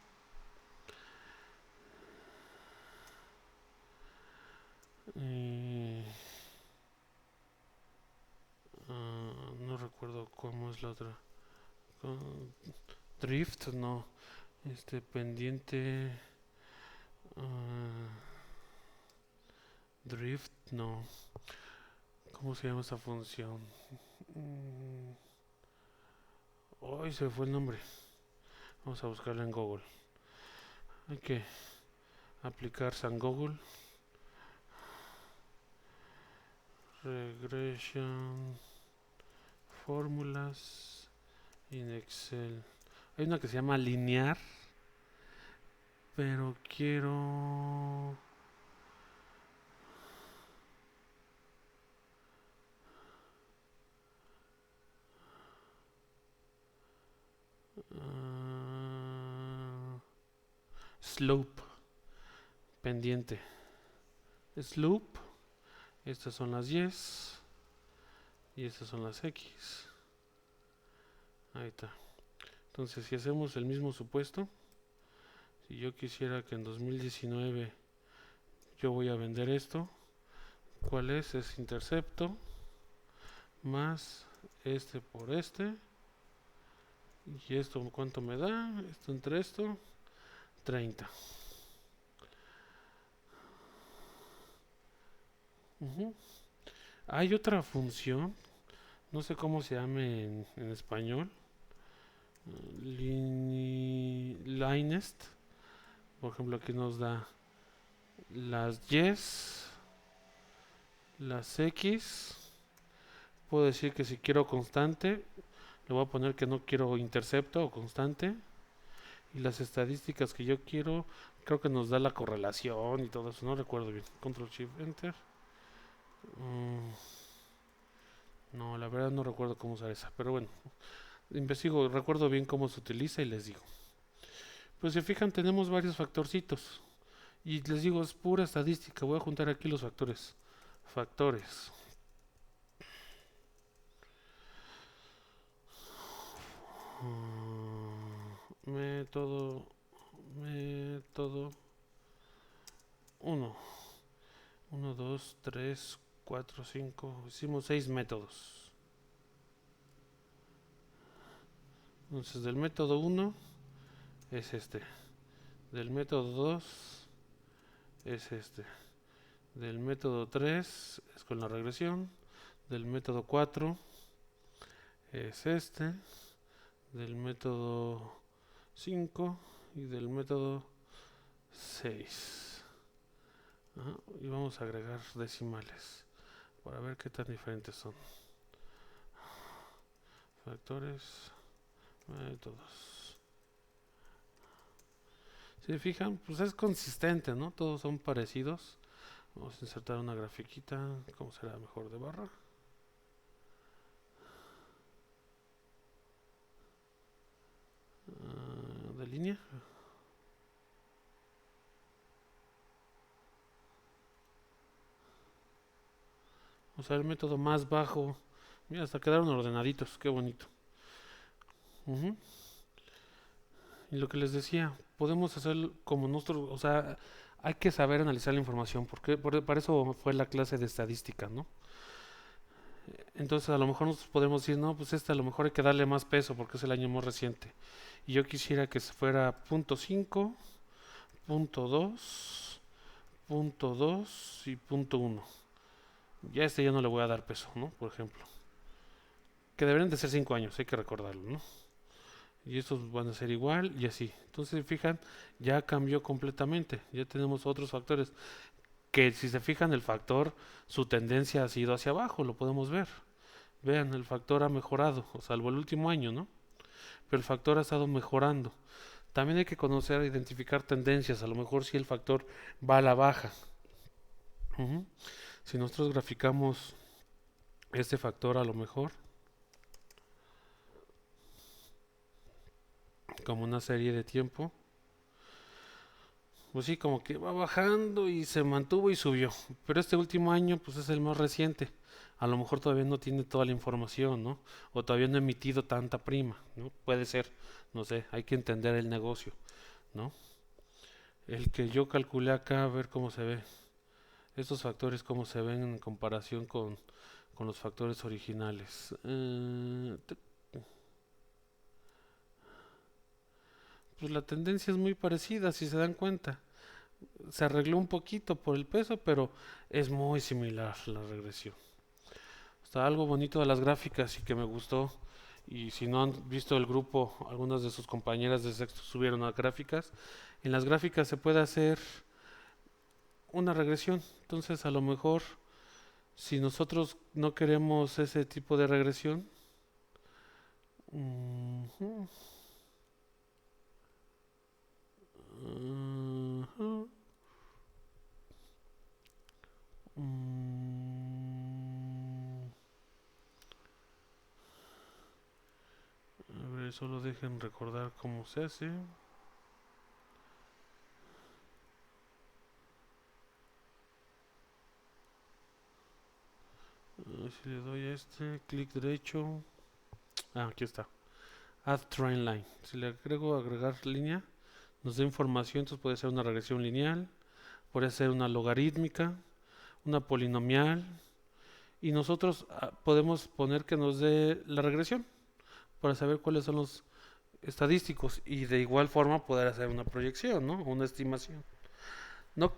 No recuerdo cómo es la otra. Drift, no. Pendiente. Drift, no. ¿Cómo se llama esa función? Hoy se fue el nombre. Vamos a buscarla en Google. Hay que aplicar San Google. Regression. Fórmulas. En Excel. Hay una que se llama linear. Pero quiero... slope. Pendiente. Slope. Estas son las yes. Y estas son las x. Ahí está. Entonces, si hacemos el mismo supuesto, si yo quisiera que en 2019 yo voy a vender esto, ¿cuál es? Es intercepto más este por este. ¿Y esto cuánto me da? Esto entre esto, 30. Hay otra función, no sé cómo se llame en español. Linest. Por ejemplo, aquí nos da las yes, las x. Puedo decir que si quiero constante, le voy a poner que no quiero intercepto o constante. Y las estadísticas que yo quiero, creo que nos da la correlación y todo eso. No recuerdo bien. Control Shift Enter. No, la verdad no recuerdo cómo usar esa. Pero bueno, investigo, recuerdo bien cómo se utiliza y les digo. Pues si fijan, tenemos varios factorcitos. Y les digo, es pura estadística. Voy a juntar aquí los factores. Factores. Método, método uno. 1, 2, 3, 4, 5. Hicimos 6 métodos. Entonces del método uno es este. Del método 2 es este. Del método 3 es con la regresión. Del método 4 es este. Del método 5 y del método 6. Ajá, y vamos a agregar decimales para ver qué tan diferentes son. Factores, métodos. Si se fijan, pues es consistente, ¿no? Todos son parecidos. Vamos a insertar una grafiquita. ¿Cómo será mejor de barra? De línea. Vamos a ver el método más bajo. Mira, hasta quedaron ordenaditos. Qué bonito. Ujú. Y lo que les decía, podemos hacer como nosotros, o sea, hay que saber analizar la información, porque para eso fue la clase de estadística, ¿no? Entonces a lo mejor nosotros podemos decir, no, pues a lo mejor hay que darle más peso porque es el año más reciente. Y yo quisiera que fuera punto 5, punto 2, punto 2 y punto 1. Ya ya no le voy a dar peso, ¿no? Por ejemplo. Que deberían de ser 5 años, hay que recordarlo, ¿no? Y estos van a ser igual y así. Entonces, si fijan, ya cambió completamente. Ya tenemos otros factores que si se fijan el factor, su tendencia ha sido hacia abajo, lo podemos ver. Vean, el factor ha mejorado, o salvo el último año, ¿no? Pero el factor ha estado mejorando. También hay que conocer, identificar tendencias. A lo mejor si el factor va a la baja. Ujú. Si nosotros graficamos este factor a lo mejor como una serie de tiempo, pues sí, como que va bajando y se mantuvo y subió. Pero este último año, pues es el más reciente. A lo mejor todavía no tiene toda la información, ¿no? O todavía no ha emitido tanta prima, ¿no? Puede ser, no sé, hay que entender el negocio, ¿no? El que yo calculé acá, a ver cómo se ve. Estos factores, cómo se ven en comparación con los factores originales. Pues la tendencia es muy parecida, si se dan cuenta. Se arregló un poquito por el peso, pero es muy similar la regresión. Está algo bonito de las gráficas y que me gustó. Y si no han visto el grupo, algunas de sus compañeras de sexto subieron a gráficas. En las gráficas se puede hacer una regresión. Entonces, a lo mejor, si nosotros no queremos ese tipo de regresión, ujú, ujú, mm, a ver, solo dejen recordar cómo se hace. Si le doy a este, clic derecho. Ah, aquí está. Add train line. Si le agrego agregar línea, nos da información. Entonces puede ser una regresión lineal, puede ser una logarítmica, una polinomial. Y nosotros podemos poner que nos dé la regresión para saber cuáles son los estadísticos y de igual forma poder hacer una proyección, ¿no? Una estimación. No,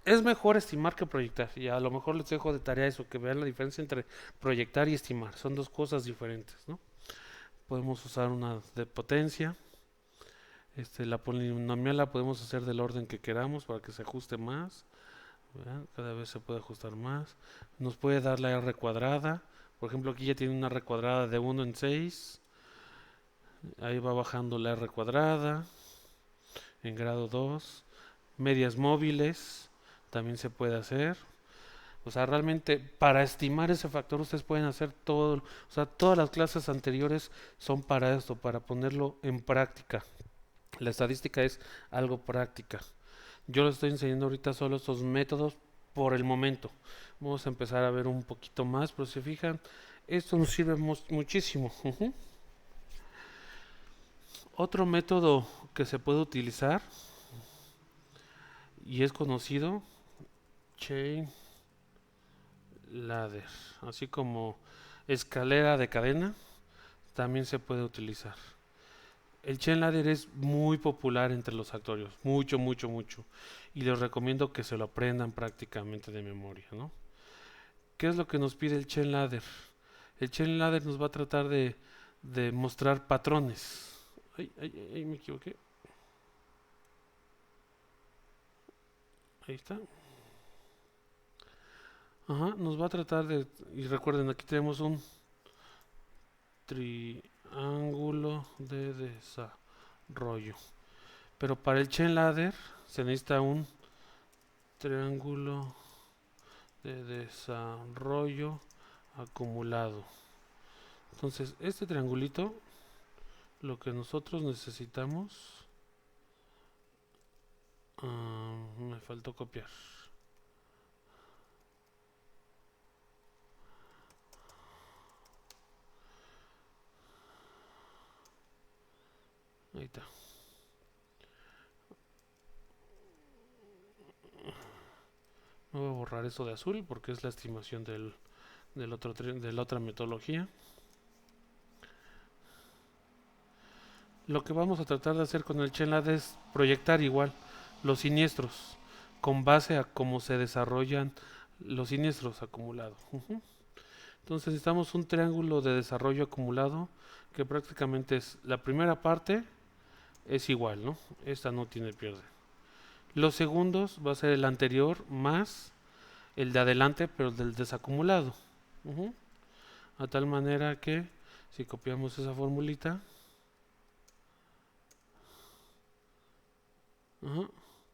es mejor estimar que proyectar. Y a lo mejor les dejo de tarea eso, que vean la diferencia entre proyectar y estimar. Son dos cosas diferentes, ¿no? Podemos usar una de potencia. La polinomial la podemos hacer del orden que queramos para que se ajuste más. ¿Verdad? Cada vez se puede ajustar más. Nos puede dar la R cuadrada. Por ejemplo, aquí ya tiene una R cuadrada de 1 en 6. Ahí va bajando la R cuadrada en grado 2. Medias móviles también se puede hacer. O sea, realmente para estimar ese factor ustedes pueden hacer todo, o sea, todas las clases anteriores son para esto, para ponerlo en práctica. La estadística es algo práctica. Yo les estoy enseñando ahorita solo estos métodos por el momento. Vamos a empezar a ver un poquito más, pero si se fijan, esto nos sirve muchísimo. Otro método que se puede utilizar y es conocido, chain ladder, así como escalera de cadena, también se puede utilizar. El chain ladder es muy popular entre los actuarios, mucho, mucho, mucho. Y les recomiendo que se lo aprendan prácticamente de memoria, ¿no? ¿Qué es lo que nos pide el chain ladder? El chain ladder nos va a tratar de mostrar patrones. Ay, ay, ay, me equivoqué. Ahí está. Ajá, nos va a tratar de... Y recuerden, aquí tenemos un triángulo de desarrollo. Pero para el chain ladder se necesita un triángulo de desarrollo acumulado. Entonces, este triangulito, lo que nosotros necesitamos... me faltó copiar. Ahí está. Me voy a borrar eso de azul porque es la estimación de la otra metodología. Lo que vamos a tratar de hacer con el Chenlad es proyectar igual los siniestros con base a cómo se desarrollan los siniestros acumulados. Entonces necesitamos un triángulo de desarrollo acumulado que prácticamente es la primera parte es igual, ¿no? Esta no tiene pierde. Los segundos va a ser el anterior más el de adelante, pero el del desacumulado. A tal manera que si copiamos esa formulita,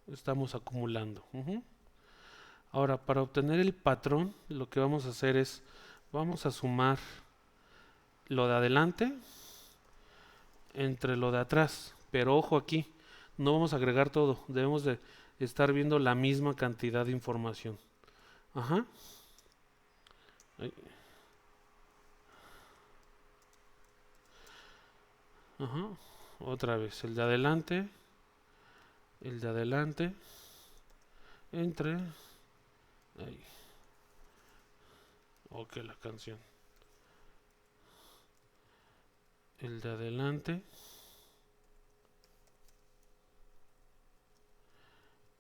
estamos acumulando. Ahora, para obtener el patrón, lo que vamos a hacer es, vamos a sumar lo de adelante entre lo de atrás. Pero ojo aquí, no vamos a agregar todo, debemos de estar viendo la misma cantidad de información. Ajá. Ahí. Ajá. Otra vez, el de adelante, entre... Ahí. Ok, la canción. El de adelante,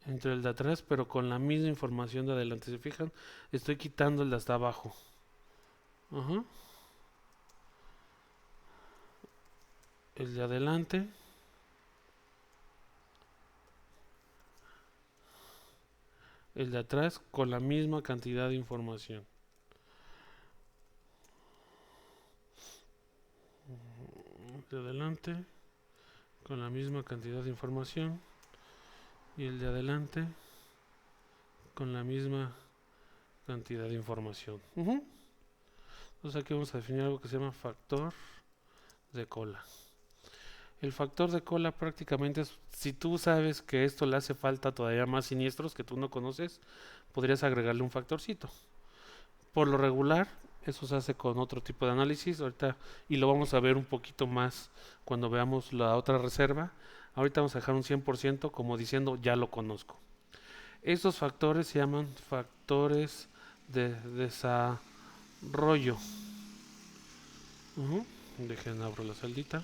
entre el de atrás, pero con la misma información de adelante. ¿Se fijan? Estoy quitando el de hasta abajo. Ajá. El de adelante. El de atrás con la misma cantidad de información. El de adelante con la misma cantidad de información. Y el de adelante con la misma cantidad de información. Entonces aquí vamos a definir algo que se llama factor de cola. El factor de cola prácticamente es, si tú sabes que esto le hace falta todavía más siniestros que tú no conoces, podrías agregarle un factorcito. Por lo regular, eso se hace con otro tipo de análisis, ahorita, y lo vamos a ver un poquito más cuando veamos la otra reserva. Ahorita vamos a dejar un 100% como diciendo, ya lo conozco. Estos factores se llaman factores de desarrollo. Dejen abro la celdita.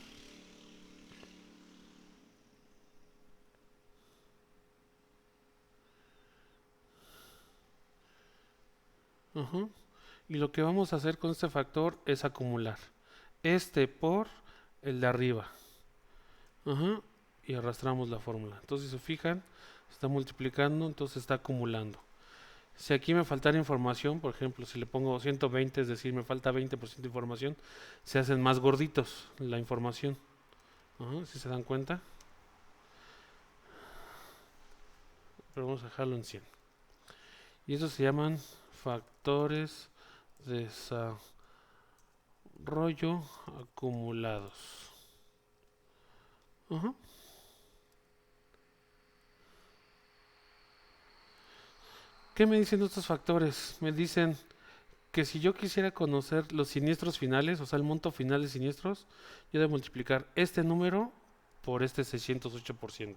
Y lo que vamos a hacer con este factor es acumular este por el de arriba. Y arrastramos la fórmula. Entonces, si se fijan, está multiplicando, entonces está acumulando. Si aquí me faltara información, por ejemplo, si le pongo 120, es decir, me falta 20% de información, se hacen más gorditos la información. Si se dan cuenta. Pero vamos a dejarlo en 100. Y eso se llaman factores de desarrollo acumulados. ¿Qué me dicen estos factores? Me dicen que si yo quisiera conocer los siniestros finales, o sea, el monto final de siniestros, yo debo multiplicar este número por este 608%,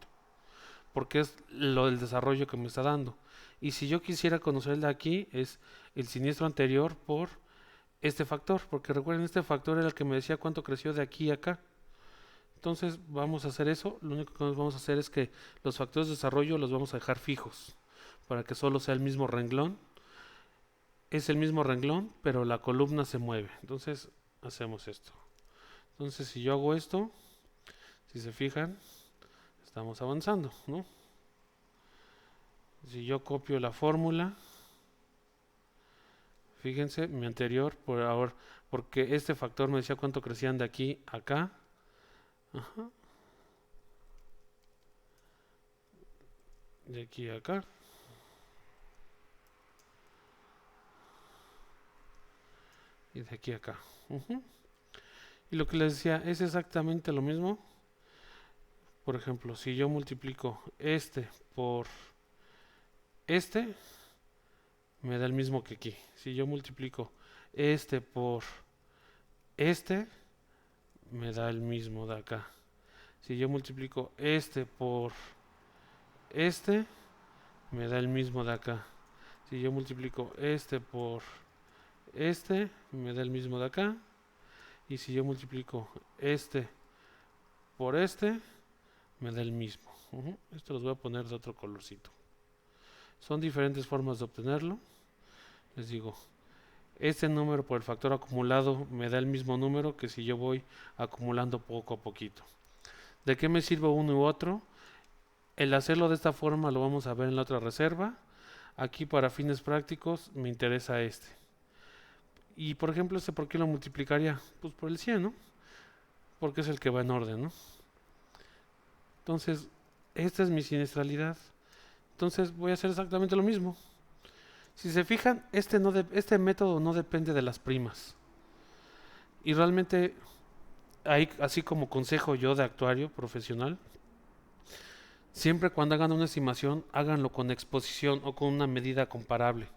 porque es lo del desarrollo que me está dando. Y si yo quisiera conocer el de aquí, es el siniestro anterior por este factor, porque recuerden, este factor era el que me decía cuánto creció de aquí a acá. Entonces vamos a hacer eso. Lo único que nos vamos a hacer es que los factores de desarrollo los vamos a dejar fijos para que solo sea el mismo renglón. Es el mismo renglón, pero la columna se mueve. Entonces hacemos esto. Entonces si yo hago esto, si se fijan, estamos avanzando, ¿no? Si yo copio la fórmula, fíjense, mi anterior, por ahora, porque este factor me decía cuánto crecían de aquí a acá. Ajá. De aquí a acá. Y de aquí a acá. Y lo que les decía es exactamente lo mismo. Por ejemplo, si yo multiplico este por este, me da el mismo que aquí. Si yo multiplico este por este, me da el mismo de acá. Si yo multiplico este por este, me da el mismo de acá. Si yo multiplico este por este, me da el mismo de acá. Y si yo multiplico este por este, me da el mismo. Esto los voy a poner de otro colorcito. Son diferentes formas de obtenerlo. Les digo, este número por el factor acumulado me da el mismo número que si yo voy acumulando poco a poquito. ¿De qué me sirve uno u otro? El hacerlo de esta forma lo vamos a ver en la otra reserva. Aquí para fines prácticos me interesa este. Y por ejemplo, este, ¿por qué lo multiplicaría? Pues por el 100, ¿no? Porque es el que va en orden, ¿no? Entonces, esta es mi siniestralidad. Entonces voy a hacer exactamente lo mismo. Si se fijan, este método no depende de las primas. Y realmente, hay, así como consejo yo de actuario profesional, siempre cuando hagan una estimación, háganlo con exposición o con una medida comparable.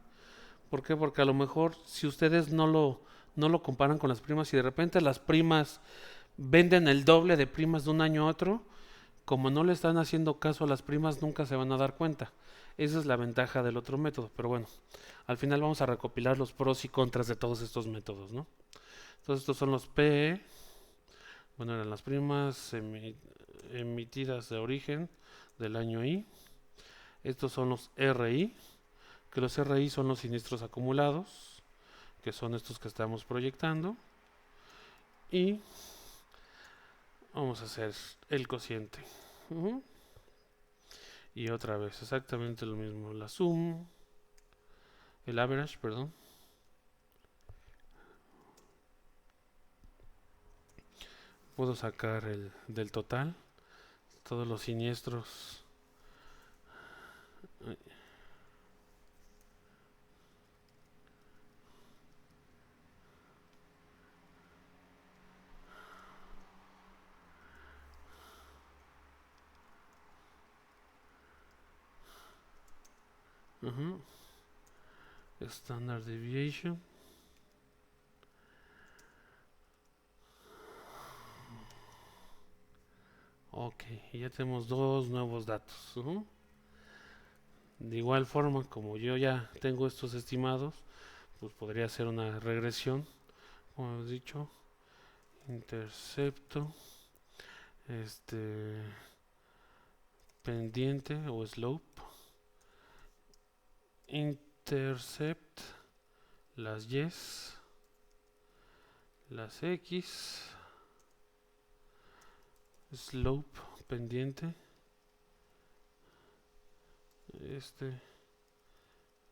¿Por qué? Porque a lo mejor si ustedes no lo comparan con las primas y de repente las primas venden el doble de primas de un año a otro, como no le están haciendo caso a las primas, nunca se van a dar cuenta. Esa es la ventaja del otro método. Pero bueno, al final vamos a recopilar los pros y contras de todos estos métodos, ¿no? Entonces estos son los PE, bueno, eran las primas emitidas de origen del año I. Estos son los RI, que los RI son los siniestros acumulados, que son estos que estamos proyectando. Y vamos a hacer el cociente. Y otra vez, exactamente lo mismo. La sum, el average, perdón. Puedo sacar el del total, todos los siniestros. Standard deviation. Ok, ya tenemos dos nuevos datos. De igual forma, como yo ya tengo estos estimados, pues podría hacer una regresión, como hemos dicho. Intercepto, este, pendiente o slope. Intercept, las Y's, las X, slope, pendiente, este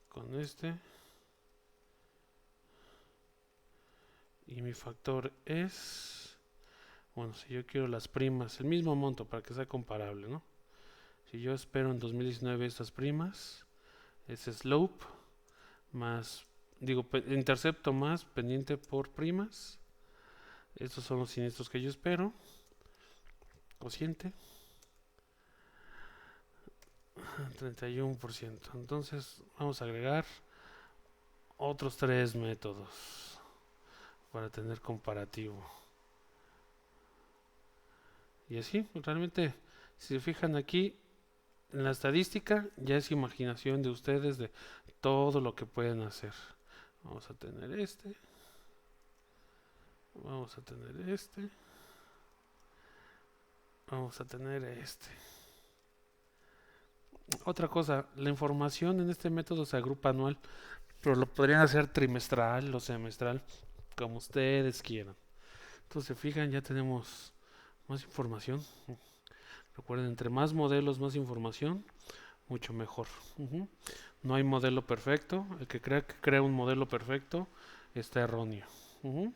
con este, y mi factor es, bueno, si yo quiero las primas, el mismo monto para que sea comparable, ¿no? Si yo espero en 2019 estas primas, es slope más, digo, intercepto más pendiente por primas. Estos son los siniestros que yo espero. Cociente 31%. Entonces vamos a agregar otros tres métodos para tener comparativo. Y así, realmente, si se fijan aquí, en la estadística ya es imaginación de ustedes de todo lo que pueden hacer. Vamos a tener este, vamos a tener este, vamos a tener este. Otra cosa, la información en este método se agrupa anual, pero lo podrían hacer trimestral o semestral, como ustedes quieran. Entonces, se fijan, ya tenemos más información. Recuerden, entre más modelos, más información, mucho mejor. Ujú. No hay modelo perfecto. El que crea un modelo perfecto está erróneo. Ujú.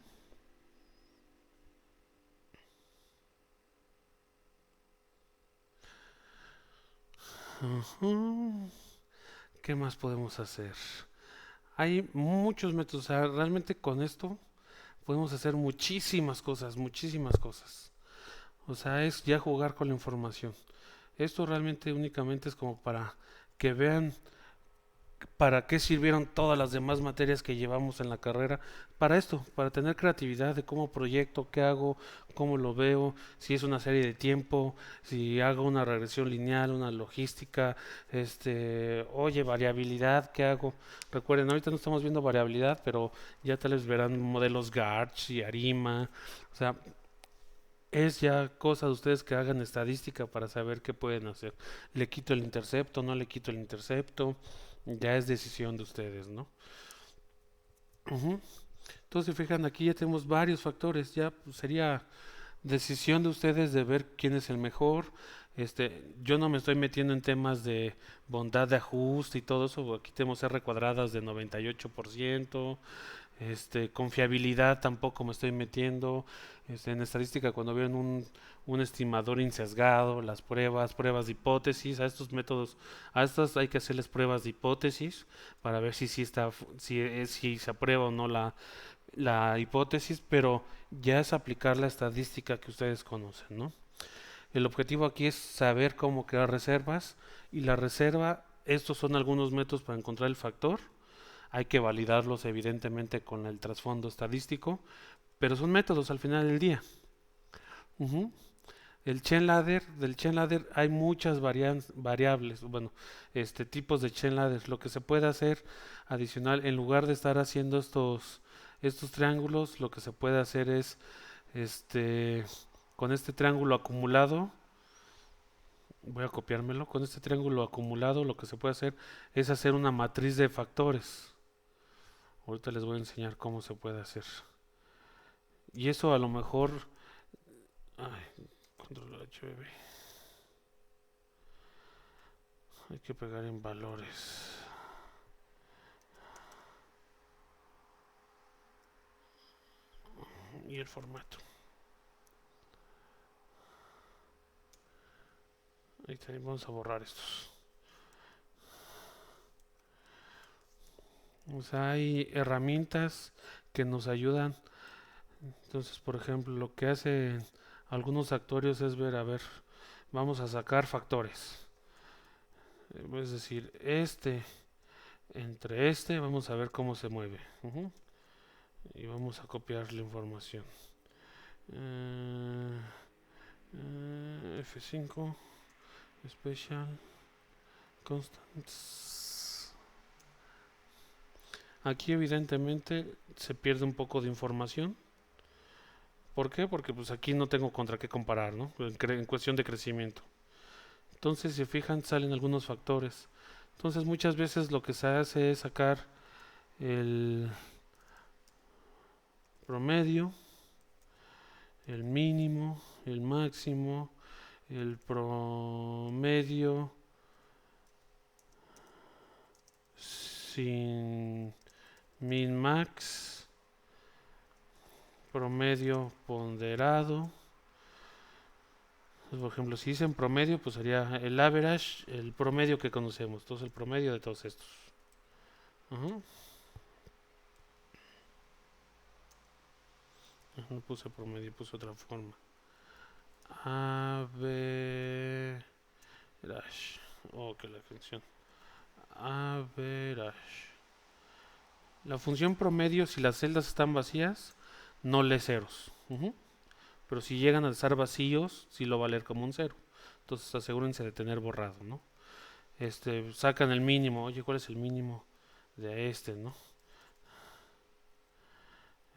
Ujú. ¿Qué más podemos hacer? Hay muchos métodos. O sea, realmente con esto podemos hacer muchísimas cosas, muchísimas cosas. O sea, es ya jugar con la información. Esto realmente únicamente es como para que vean para qué sirvieron todas las demás materias que llevamos en la carrera. Para esto, para tener creatividad de cómo proyecto, qué hago, cómo lo veo, si es una serie de tiempo, si hago una regresión lineal, una logística, oye, variabilidad, ¿qué hago? Recuerden, ahorita no estamos viendo variabilidad, pero ya tal vez verán modelos Garch y Arima. O sea, es ya cosa de ustedes que hagan estadística para saber qué pueden hacer. ¿Le quito el intercepto? ¿No le quito el intercepto? Ya es decisión de ustedes, ¿no? Ujú. Entonces, si fijan, aquí ya tenemos varios factores. Ya pues, sería decisión de ustedes de ver quién es el mejor. Yo no me estoy metiendo en temas de bondad de ajuste y todo eso. Aquí tenemos R cuadradas de 98%. Confiabilidad tampoco me estoy metiendo. En estadística, cuando vieron un estimador insesgado, las pruebas de hipótesis, a estos métodos, a estas hay que hacerles pruebas de hipótesis para ver si se aprueba o no la hipótesis, pero ya es aplicar la estadística que ustedes conocen, ¿no? El objetivo aquí es saber cómo crear reservas y la reserva, estos son algunos métodos para encontrar el factor. Hay que validarlos evidentemente con el trasfondo estadístico, pero son métodos al final del día. Ujú. Del chain ladder hay muchas variables, bueno, tipos de chain ladders. Lo que se puede hacer adicional, en lugar de estar haciendo estos triángulos, lo que se puede hacer es, este, con este triángulo acumulado, voy a copiármelo, con este triángulo acumulado, lo que se puede hacer es hacer una matriz de factores. Ahorita les voy a enseñar cómo se puede hacer. Y eso a lo mejor, ay, control HBB, hay que pegar en valores. Y el formato. Ahí también vamos a borrar estos. O sea, hay herramientas que nos ayudan. Entonces, por ejemplo, lo que hacen algunos actuarios es ver, a ver, vamos a sacar factores. Es decir, entre vamos a ver cómo se mueve. Ujú. Y vamos a copiar la información. Eh, F5, Special, Constants. Aquí evidentemente se pierde un poco de información. ¿Por qué? Porque pues aquí no tengo contra qué comparar, ¿no? En cuestión de crecimiento. Entonces, si fijan, salen algunos factores. Entonces, muchas veces lo que se hace es sacar el promedio, el mínimo, el máximo, el promedio sin min max, promedio ponderado. Entonces, por ejemplo, si dicen promedio, pues sería el average, el promedio que conocemos. Entonces, el promedio de todos estos. Ajá. No puse promedio, puse otra forma. Average. Oh, que la función. Average. La función promedio, si las celdas están vacías, no lee ceros. Ujú. pero si llegan a estar vacíos, sí lo va a leer como un cero. Entonces asegúrense de tener borrado, ¿no? Sacan el mínimo, oye, ¿cuál es el mínimo de ¿no?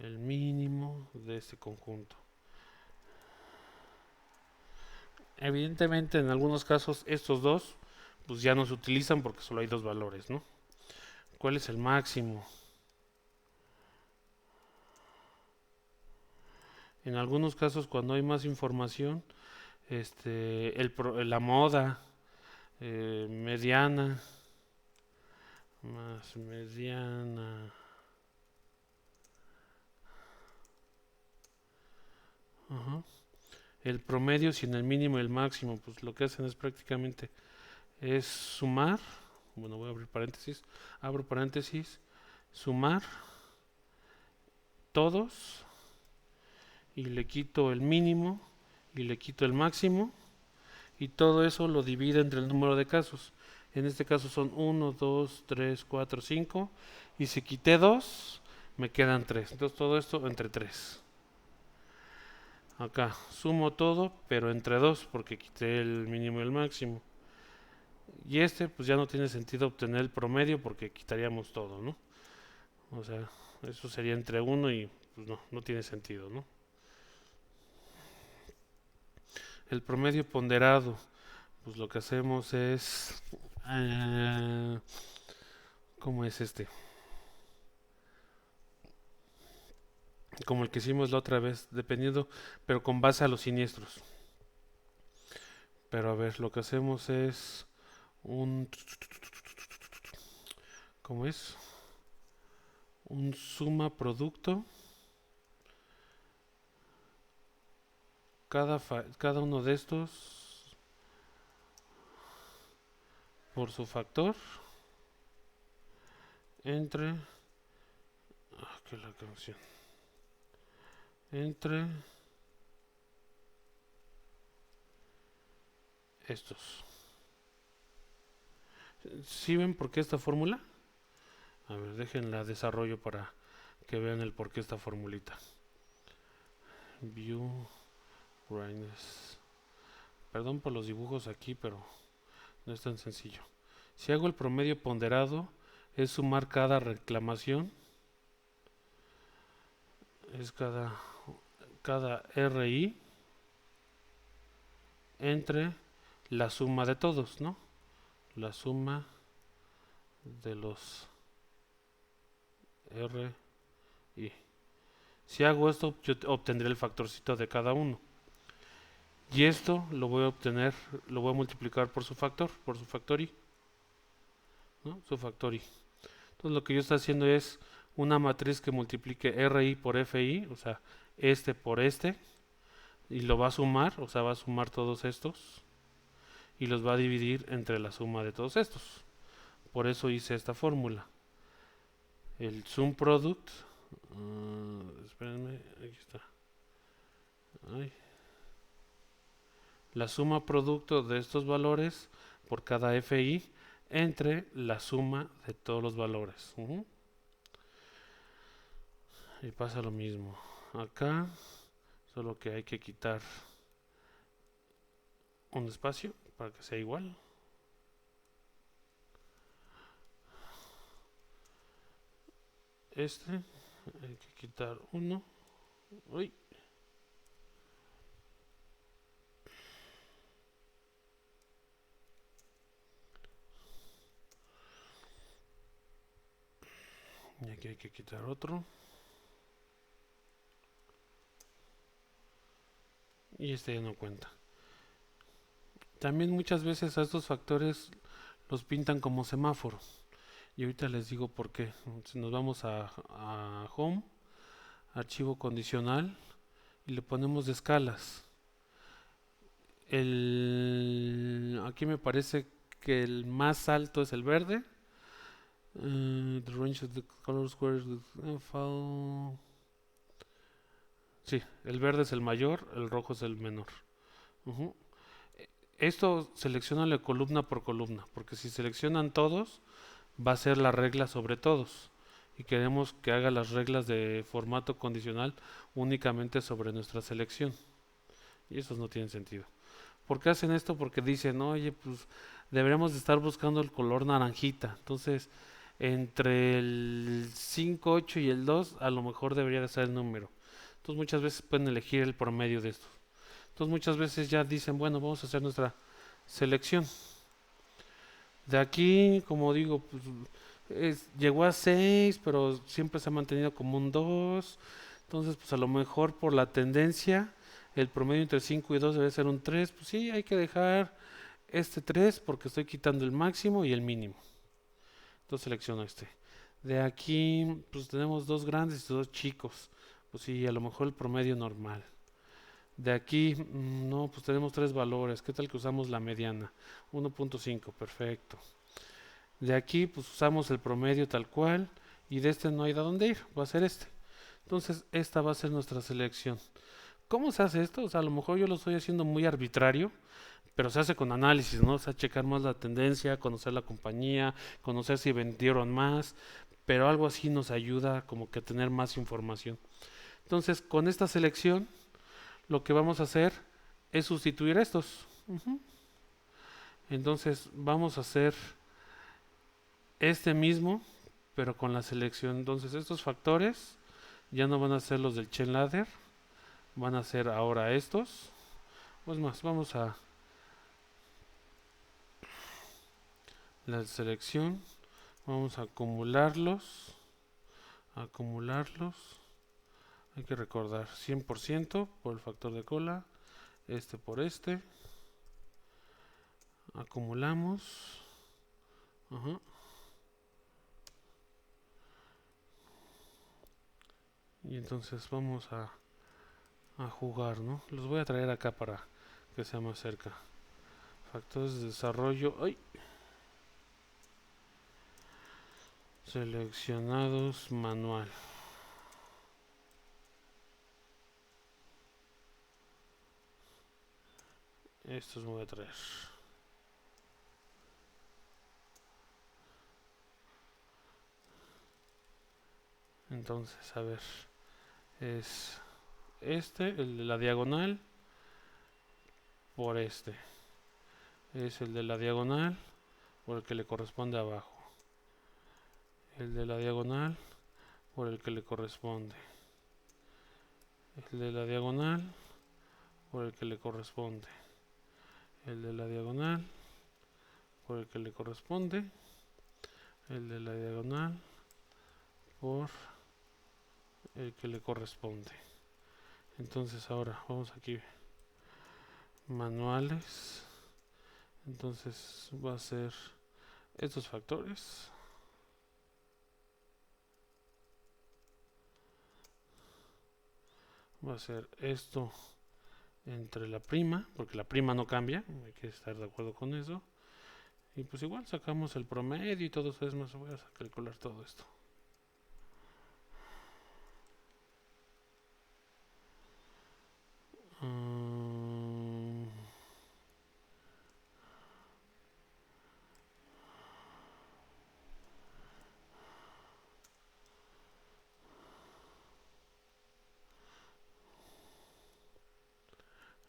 El mínimo de este conjunto. Evidentemente, en algunos casos, estos dos, pues ya no se utilizan porque solo hay dos valores, ¿no? ¿Cuál es el máximo? En algunos casos, cuando hay más información, la moda mediana, más mediana. Ajá. El promedio sin el mínimo y el máximo, pues lo que hacen es prácticamente es sumar. Bueno, voy a abrir paréntesis. Abro paréntesis. Sumar todos y le quito el mínimo y le quito el máximo y todo eso lo divide entre el número de casos. En este caso son 1, 2, 3, 4, 5 y si quité 2 me quedan 3. Entonces todo esto entre 3. Acá sumo todo pero entre 2 porque quité el mínimo y el máximo. Y pues ya no tiene sentido obtener el promedio porque quitaríamos todo, ¿no? O sea, eso sería entre 1 y pues no tiene sentido, ¿no? El promedio ponderado, pues lo que hacemos es... ¿Cómo es este? Como el que hicimos la otra vez, dependiendo, pero con base a los siniestros. Pero a ver, lo que hacemos es un... ¿Cómo es? Un suma producto. Cada uno de estos por su factor entre... que la canción. Entre estos. ¿Sí ven por qué esta fórmula? A ver, déjenla desarrollo para que vean el por qué esta formulita. View brightness. Perdón por los dibujos aquí, pero no es tan sencillo. Si hago el promedio ponderado, es sumar cada reclamación. Es cada RI entre la suma de todos, ¿no? La suma de los RI. Si hago esto, yo obtendré el factorcito de cada uno. Y esto lo voy a obtener, lo voy a multiplicar por su factor, por su factor I, ¿no? Su factor I. Entonces lo que yo estoy haciendo es una matriz que multiplique RI por FI, o sea, por y lo va a sumar, o sea, va a sumar todos estos y los va a dividir entre la suma de todos estos. Por eso hice esta fórmula. El sum product, espérenme, aquí está. Ay. La suma producto de estos valores por cada FI entre la suma de todos los valores. Y pasa lo mismo. Acá, solo que hay que quitar un espacio para que sea igual. Hay que quitar uno. Uy. Y aquí hay que quitar otro. Y ya no cuenta. También muchas veces a estos factores los pintan como semáforos. Y ahorita les digo por qué. Si nos vamos a Home, archivo condicional, y le ponemos de escalas. Aquí me parece que el más alto es el verde. The range of the color squares with Sí, el verde es el mayor, el rojo es el menor. Esto selecciona la columna por columna, porque si seleccionan todos, va a ser la regla sobre todos. Y queremos que haga las reglas de formato condicional únicamente sobre nuestra selección. Y esos no tienen sentido. ¿Por qué hacen esto? Porque dicen, oye, pues deberíamos de estar buscando el color naranjita. Entonces, entre el 5, 8 y el 2, a lo mejor debería de ser el número. Entonces, muchas veces pueden elegir el promedio de estos. Entonces, muchas veces ya dicen, bueno, vamos a hacer nuestra selección. De aquí, como digo, pues, llegó a 6, pero siempre se ha mantenido como un 2. Entonces, pues a lo mejor por la tendencia, el promedio entre 5 y 2 debe ser un 3. Pues sí, hay que dejar este 3 porque estoy quitando el máximo y el mínimo. Entonces selecciono este. De aquí, pues tenemos dos grandes y dos chicos. Pues sí, a lo mejor el promedio normal. De aquí, no, pues tenemos tres valores. ¿Qué tal que usamos la mediana? 1.5, perfecto. De aquí, pues usamos el promedio tal cual. Y de este no hay de dónde ir, va a ser este. Entonces, esta va a ser nuestra selección. ¿Cómo se hace esto? O sea, a lo mejor yo lo estoy haciendo muy arbitrario, pero se hace con análisis, ¿no? O sea, checar más la tendencia, conocer la compañía, conocer si vendieron más, pero algo así nos ayuda como que a tener más información. Entonces, con esta selección, lo que vamos a hacer es sustituir estos. Entonces, vamos a hacer este mismo, pero con la selección. Entonces, estos factores ya no van a ser los del chain ladder, van a ser ahora estos. Pues más, vamos a la selección, vamos a acumularlos. Hay que recordar 100% por el factor de cola, este por este. Acumulamos. Ajá. Y entonces vamos a jugar, ¿no? Los voy a traer acá para que sea más cerca. Factores de desarrollo. ¡Ay! Seleccionados manual. Estos me voy a traer. Entonces, a ver. Es este, el de la diagonal, por este. Es el de la diagonal, por el que le corresponde abajo. El de la diagonal, por el que le corresponde. El de la diagonal, por el que le corresponde. El de la diagonal, por el que le corresponde. El de la diagonal, por el que le corresponde. Entonces ahora vamos aquí, manuales. Entonces va a ser estos factores. Va a ser esto entre la prima, porque la prima no cambia, hay que estar de acuerdo con eso. Y pues igual sacamos el promedio y todo eso, es más, voy a calcular todo esto.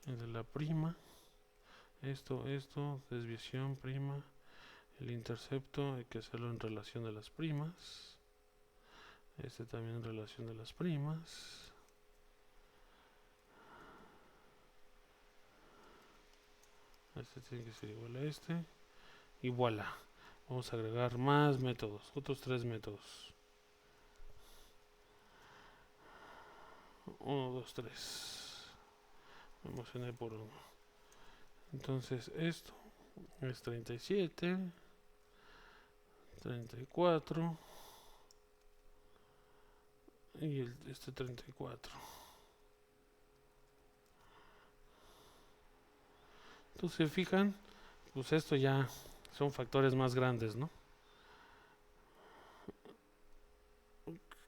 El de la prima, esto, desviación, prima, el intercepto, hay que hacerlo en relación de las primas. Este también en relación de las primas. Este tiene que ser igual a este. Y voilà. Vamos a agregar más métodos, otros tres métodos. 1, 2, 3. Me emocioné por uno. Entonces esto es 37, 34 y este 34. Entonces, se fijan, pues esto ya son factores más grandes, ¿no?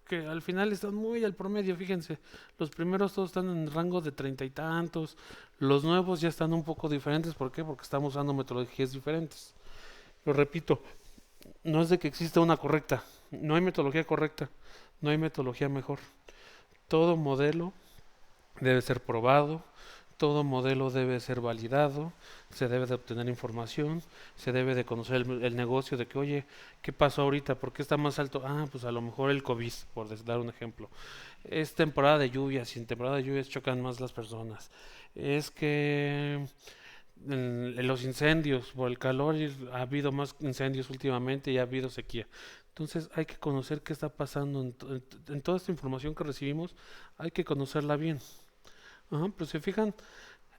Que al final están muy al promedio, fíjense. Los primeros todos están en rango de 30 y tantos. Los nuevos ya están un poco diferentes. ¿Por qué? Porque estamos usando metodologías diferentes. Lo repito, no es de que exista una correcta. No hay metodología correcta. No hay metodología mejor. Todo modelo debe ser probado. todo modelo debe ser validado, se debe de obtener información, se debe de conocer el negocio de que, oye, ¿qué pasó ahorita? ¿Por qué está más alto? Ah, pues a lo mejor el COVID, por dar un ejemplo. Es temporada de lluvias y en temporada de lluvias chocan más las personas. Es que en los incendios, por el calor, ha habido más incendios últimamente y ha habido sequía. Entonces hay que conocer qué está pasando en toda esta información que recibimos, hay que conocerla bien. Ajá, pero si fijan,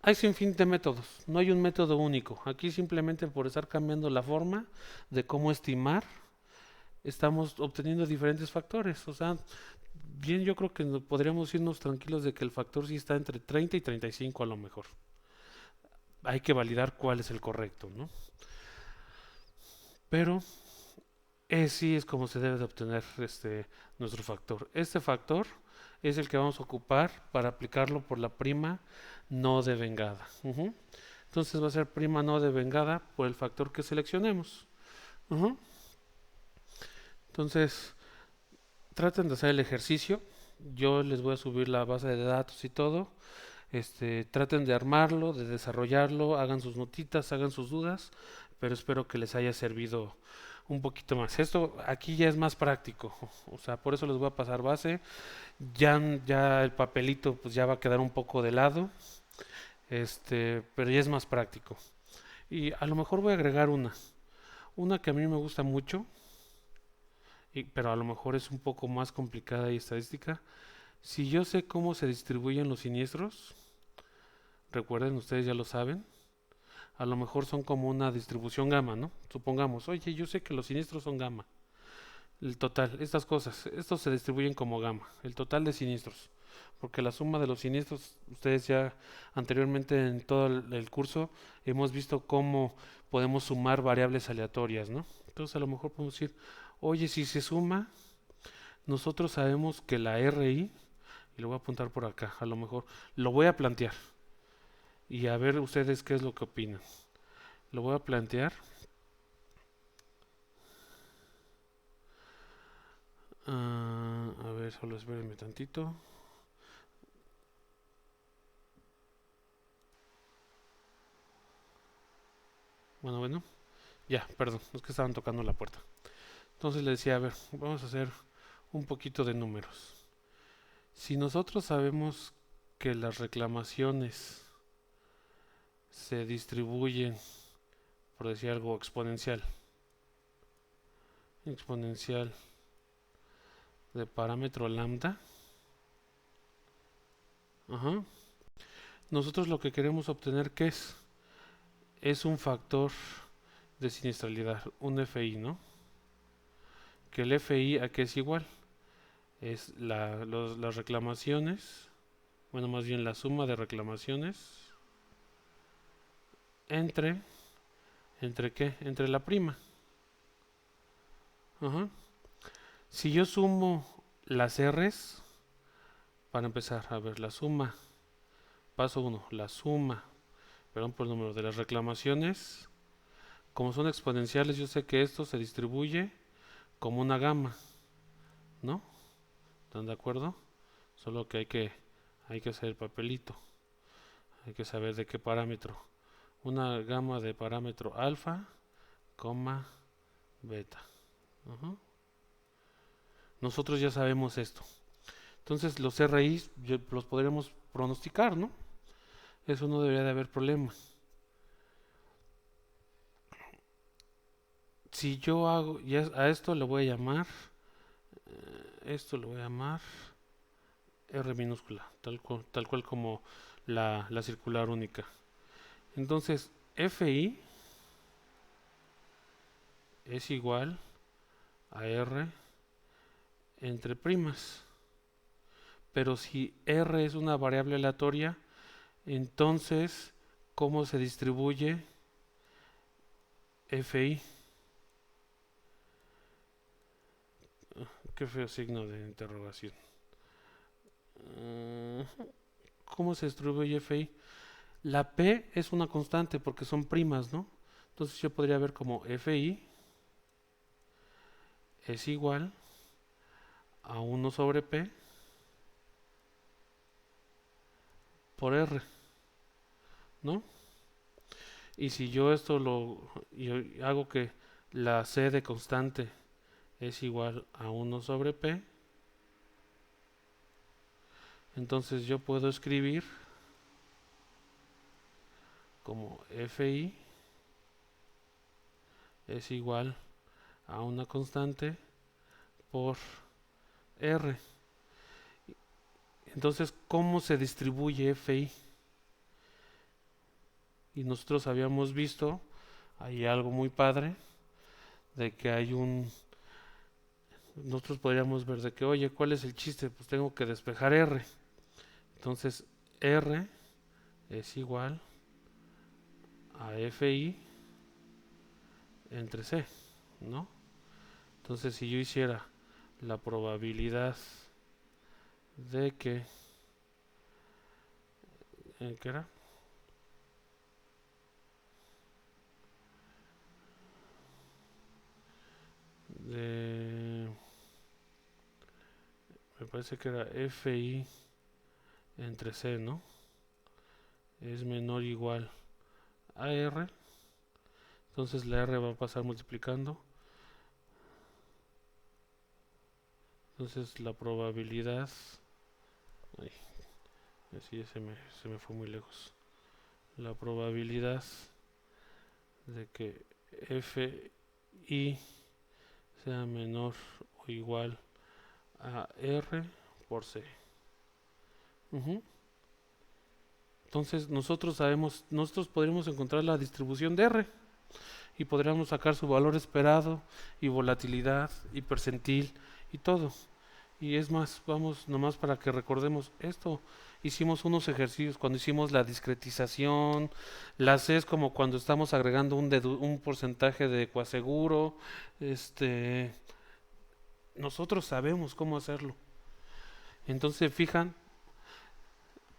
hay sin fin de métodos, no hay un método único. Aquí simplemente por estar cambiando la forma de cómo estimar, estamos obteniendo diferentes factores. O sea, bien yo creo que podríamos irnos tranquilos de que el factor sí está entre 30 y 35 a lo mejor. Hay que validar cuál es el correcto, ¿no? Pero sí es como se debe de obtener nuestro factor. Este factor es el que vamos a ocupar para aplicarlo por la prima no devengada. Ujú. Entonces va a ser prima no devengada por el factor que seleccionemos. Ujú. Entonces traten de hacer el ejercicio. Yo les voy a subir la base de datos y todo. Traten de armarlo, de desarrollarlo, hagan sus notitas, hagan sus dudas, pero espero que les haya servido un poquito más. Esto aquí ya es más práctico, o sea, por eso les voy a pasar base. Ya el papelito pues ya va a quedar un poco de lado, pero ya es más práctico. Y a lo mejor voy a agregar una que a mí me gusta mucho, pero a lo mejor es un poco más complicada y estadística. Si yo sé cómo se distribuyen los siniestros, recuerden, ustedes ya lo saben, a lo mejor son como una distribución gamma, ¿no? Supongamos, oye, yo sé que los siniestros son gamma. El total, estas cosas, estos se distribuyen como gamma, el total de siniestros. Porque la suma de los siniestros, ustedes ya anteriormente en todo el curso hemos visto cómo podemos sumar variables aleatorias, ¿no? Entonces a lo mejor podemos decir, oye, si se suma, nosotros sabemos que la RI, y lo voy a apuntar por acá, a lo mejor lo voy a plantear y a ver ustedes qué es lo que opinan. Lo voy a plantear. A ver, solo espérenme tantito. Bueno, ya, perdón, es que estaban tocando la puerta. Entonces le decía, a ver, vamos a hacer un poquito de números. Si nosotros sabemos que las reclamaciones se distribuyen, por decir algo, exponencial de parámetro lambda, ajá, nosotros lo que queremos obtener, ¿qué es? Es un factor de siniestralidad, un FI, ¿no? Que el FI a qué es igual, es las reclamaciones, bueno, más bien la suma de reclamaciones entre, ¿entre qué? Entre la prima. Ajá. Si yo sumo las R's, para empezar, a ver, la suma, paso uno, la suma, perdón por el número de las reclamaciones, como son exponenciales, yo sé que esto se distribuye como una gama, ¿no? ¿Están de acuerdo? Solo que hay que hacer el papelito, hay que saber de qué parámetro. Una gama de parámetro alfa, coma, beta. Ajá. Nosotros ya sabemos esto. Entonces los RIs los podremos pronosticar, ¿no? Eso no debería de haber problema. Si yo hago, ya a esto le voy a llamar, esto le voy a llamar R minúscula, tal cual como la circular única. Entonces, FI es igual a R entre primas. Pero si R es una variable aleatoria, entonces, ¿cómo se distribuye FI? Qué feo signo de interrogación. ¿Cómo se distribuye FI? La P es una constante porque son primas, ¿no? Entonces yo podría ver como FI es igual a 1 sobre P por R. ¿no? Y si yo esto y hago que la C de constante es igual a 1 sobre P, entonces yo puedo escribir como Fi es igual a una constante por R. Entonces, ¿cómo se distribuye Fi? Y nosotros habíamos visto hay algo muy padre de que hay nosotros podríamos ver de que, oye, ¿cuál es el chiste? Pues tengo que despejar R. Entonces, R es igual a Fi entre C, ¿no? Entonces, si yo hiciera la probabilidad de que, ¿qué era? De, me parece que era Fi entre C, ¿no? Es menor o igual a R. Entonces la R va a pasar multiplicando. Entonces la probabilidad... Ay, así se me fue muy lejos. La probabilidad de que Fi sea menor o igual a R por C. Ujú. Entonces nosotros podríamos encontrar la distribución de R y podríamos sacar su valor esperado y volatilidad y percentil y todo. Y es más, vamos nomás para que recordemos esto. Hicimos unos ejercicios cuando hicimos la discretización, la C es como cuando estamos agregando un porcentaje de coaseguro. Este, nosotros sabemos cómo hacerlo. Entonces, fijan,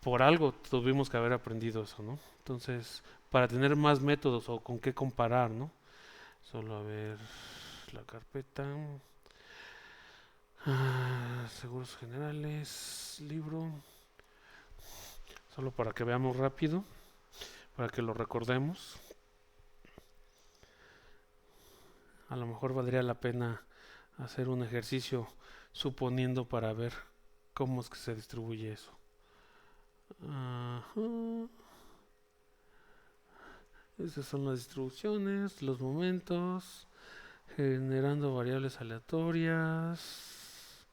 por algo tuvimos que haber aprendido eso, ¿no? Entonces, para tener más métodos o con qué comparar, ¿no? Solo a ver la carpeta. Seguros generales, libro. Solo para que veamos rápido, para que lo recordemos. A lo mejor valdría la pena hacer un ejercicio suponiendo para ver cómo es que se distribuye eso. Ajá. Esas son las distribuciones, los momentos, generando variables aleatorias,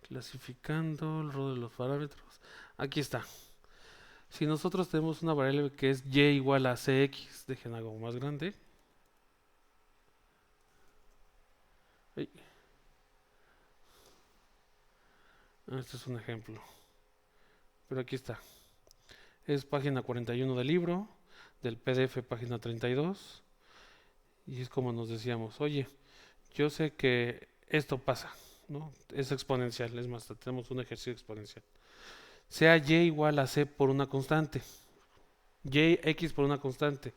clasificando el rol de los parámetros. Aquí está. Si nosotros tenemos una variable que es y igual a cx, dejen algo más grande. Ay, este es un ejemplo. Pero aquí está. Es página 41 del libro, del PDF página 32. Y es como nos decíamos, oye, yo sé que esto pasa, ¿no? Es exponencial, es más, tenemos un ejercicio exponencial. Sea y igual a c por una constante, y x por una constante,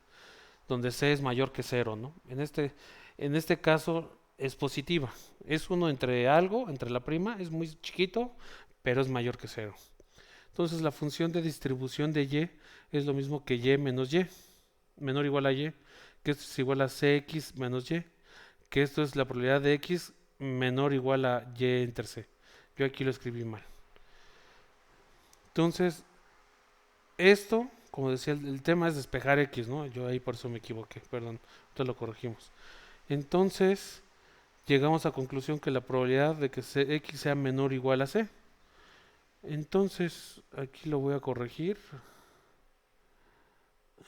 donde c es mayor que cero, ¿no? En este caso es positiva, es uno entre algo, entre la prima, es muy chiquito, pero es mayor que cero. Entonces la función de distribución de y es lo mismo que y menos y, menor o igual a y, que esto es igual a cx menos y, que esto es la probabilidad de x menor o igual a y entre c. Yo aquí lo escribí mal. Entonces, esto, como decía, el tema es despejar x, ¿no? Yo ahí por eso me equivoqué, perdón, entonces lo corregimos. Entonces, llegamos a la conclusión que la probabilidad de que x sea menor o igual a c. Entonces, aquí lo voy a corregir.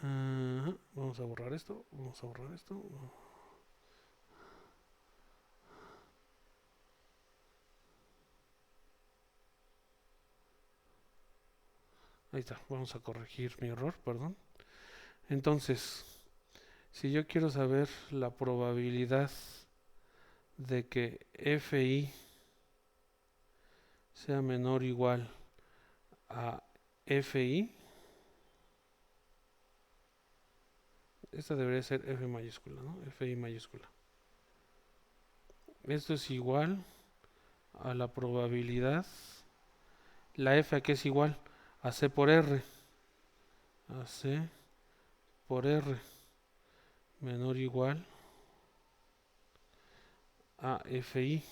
Vamos a borrar esto, vamos a borrar esto. Ahí está, vamos a corregir mi error, perdón. Entonces, si yo quiero saber la probabilidad de que Fi sea menor o igual a Fi, esta debería ser F mayúscula, ¿no? Fi mayúscula. Esto es igual a la probabilidad, la F aquí es igual a C por R, a C por R menor o igual a FI.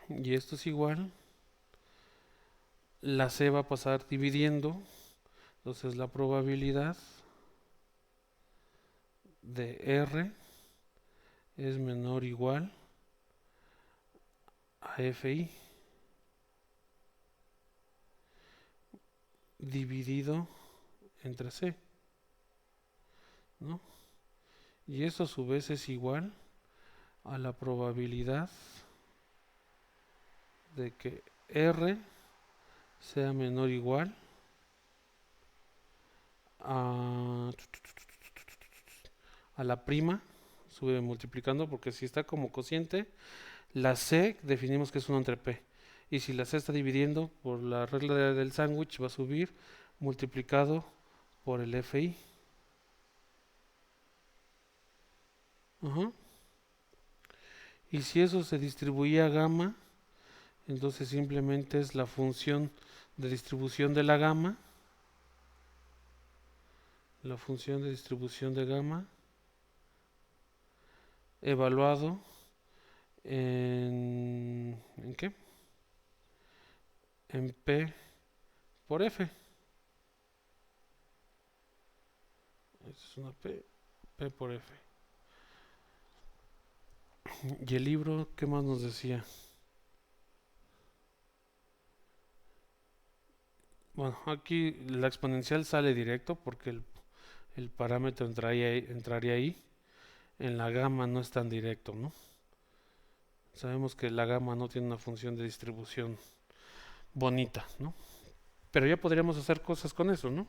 Y esto es igual, la C va a pasar dividiendo, entonces la probabilidad de R es menor o igual a FI dividido entre C, ¿no? Y eso a su vez es igual a la probabilidad de que R sea menor o igual a la prima, sube multiplicando, porque si está como cociente, la C definimos que es 1 entre P. Y si la C está dividiendo, por la regla del sándwich va a subir multiplicado por el FI. Ajá. Y si eso se distribuía a gamma, entonces simplemente es la función de distribución de la gamma. La función de distribución de gamma evaluado ¿en qué? En P por F. Esta es una P por F. Y el libro, ¿qué más nos decía? Bueno, aquí la exponencial sale directo porque el parámetro entraría ahí. En la gama no es tan directo, ¿no? Sabemos que la gama no tiene una función de distribución bonita, ¿no? Pero ya podríamos hacer cosas con eso, ¿no?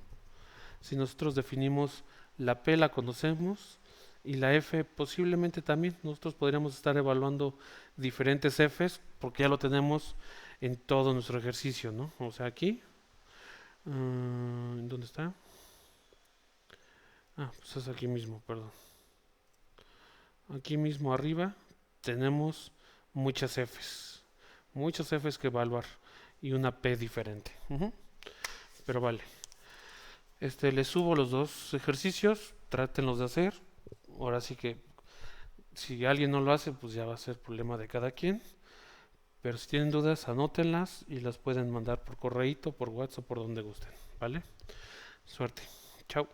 Si nosotros definimos la P, la conocemos, y la F posiblemente también. Nosotros podríamos estar evaluando diferentes Fs porque ya lo tenemos en todo nuestro ejercicio, ¿no? O sea, aquí, ¿dónde está? Ah, pues es aquí mismo, perdón. Aquí mismo arriba tenemos muchas Fs que evaluar y una P diferente. Pero vale. Les subo los dos ejercicios, trátenlos de hacer. Ahora sí que si alguien no lo hace, pues ya va a ser problema de cada quien. Pero si tienen dudas, anótenlas y las pueden mandar por correíto, por WhatsApp, por donde gusten. ¿Vale? Suerte. Chao.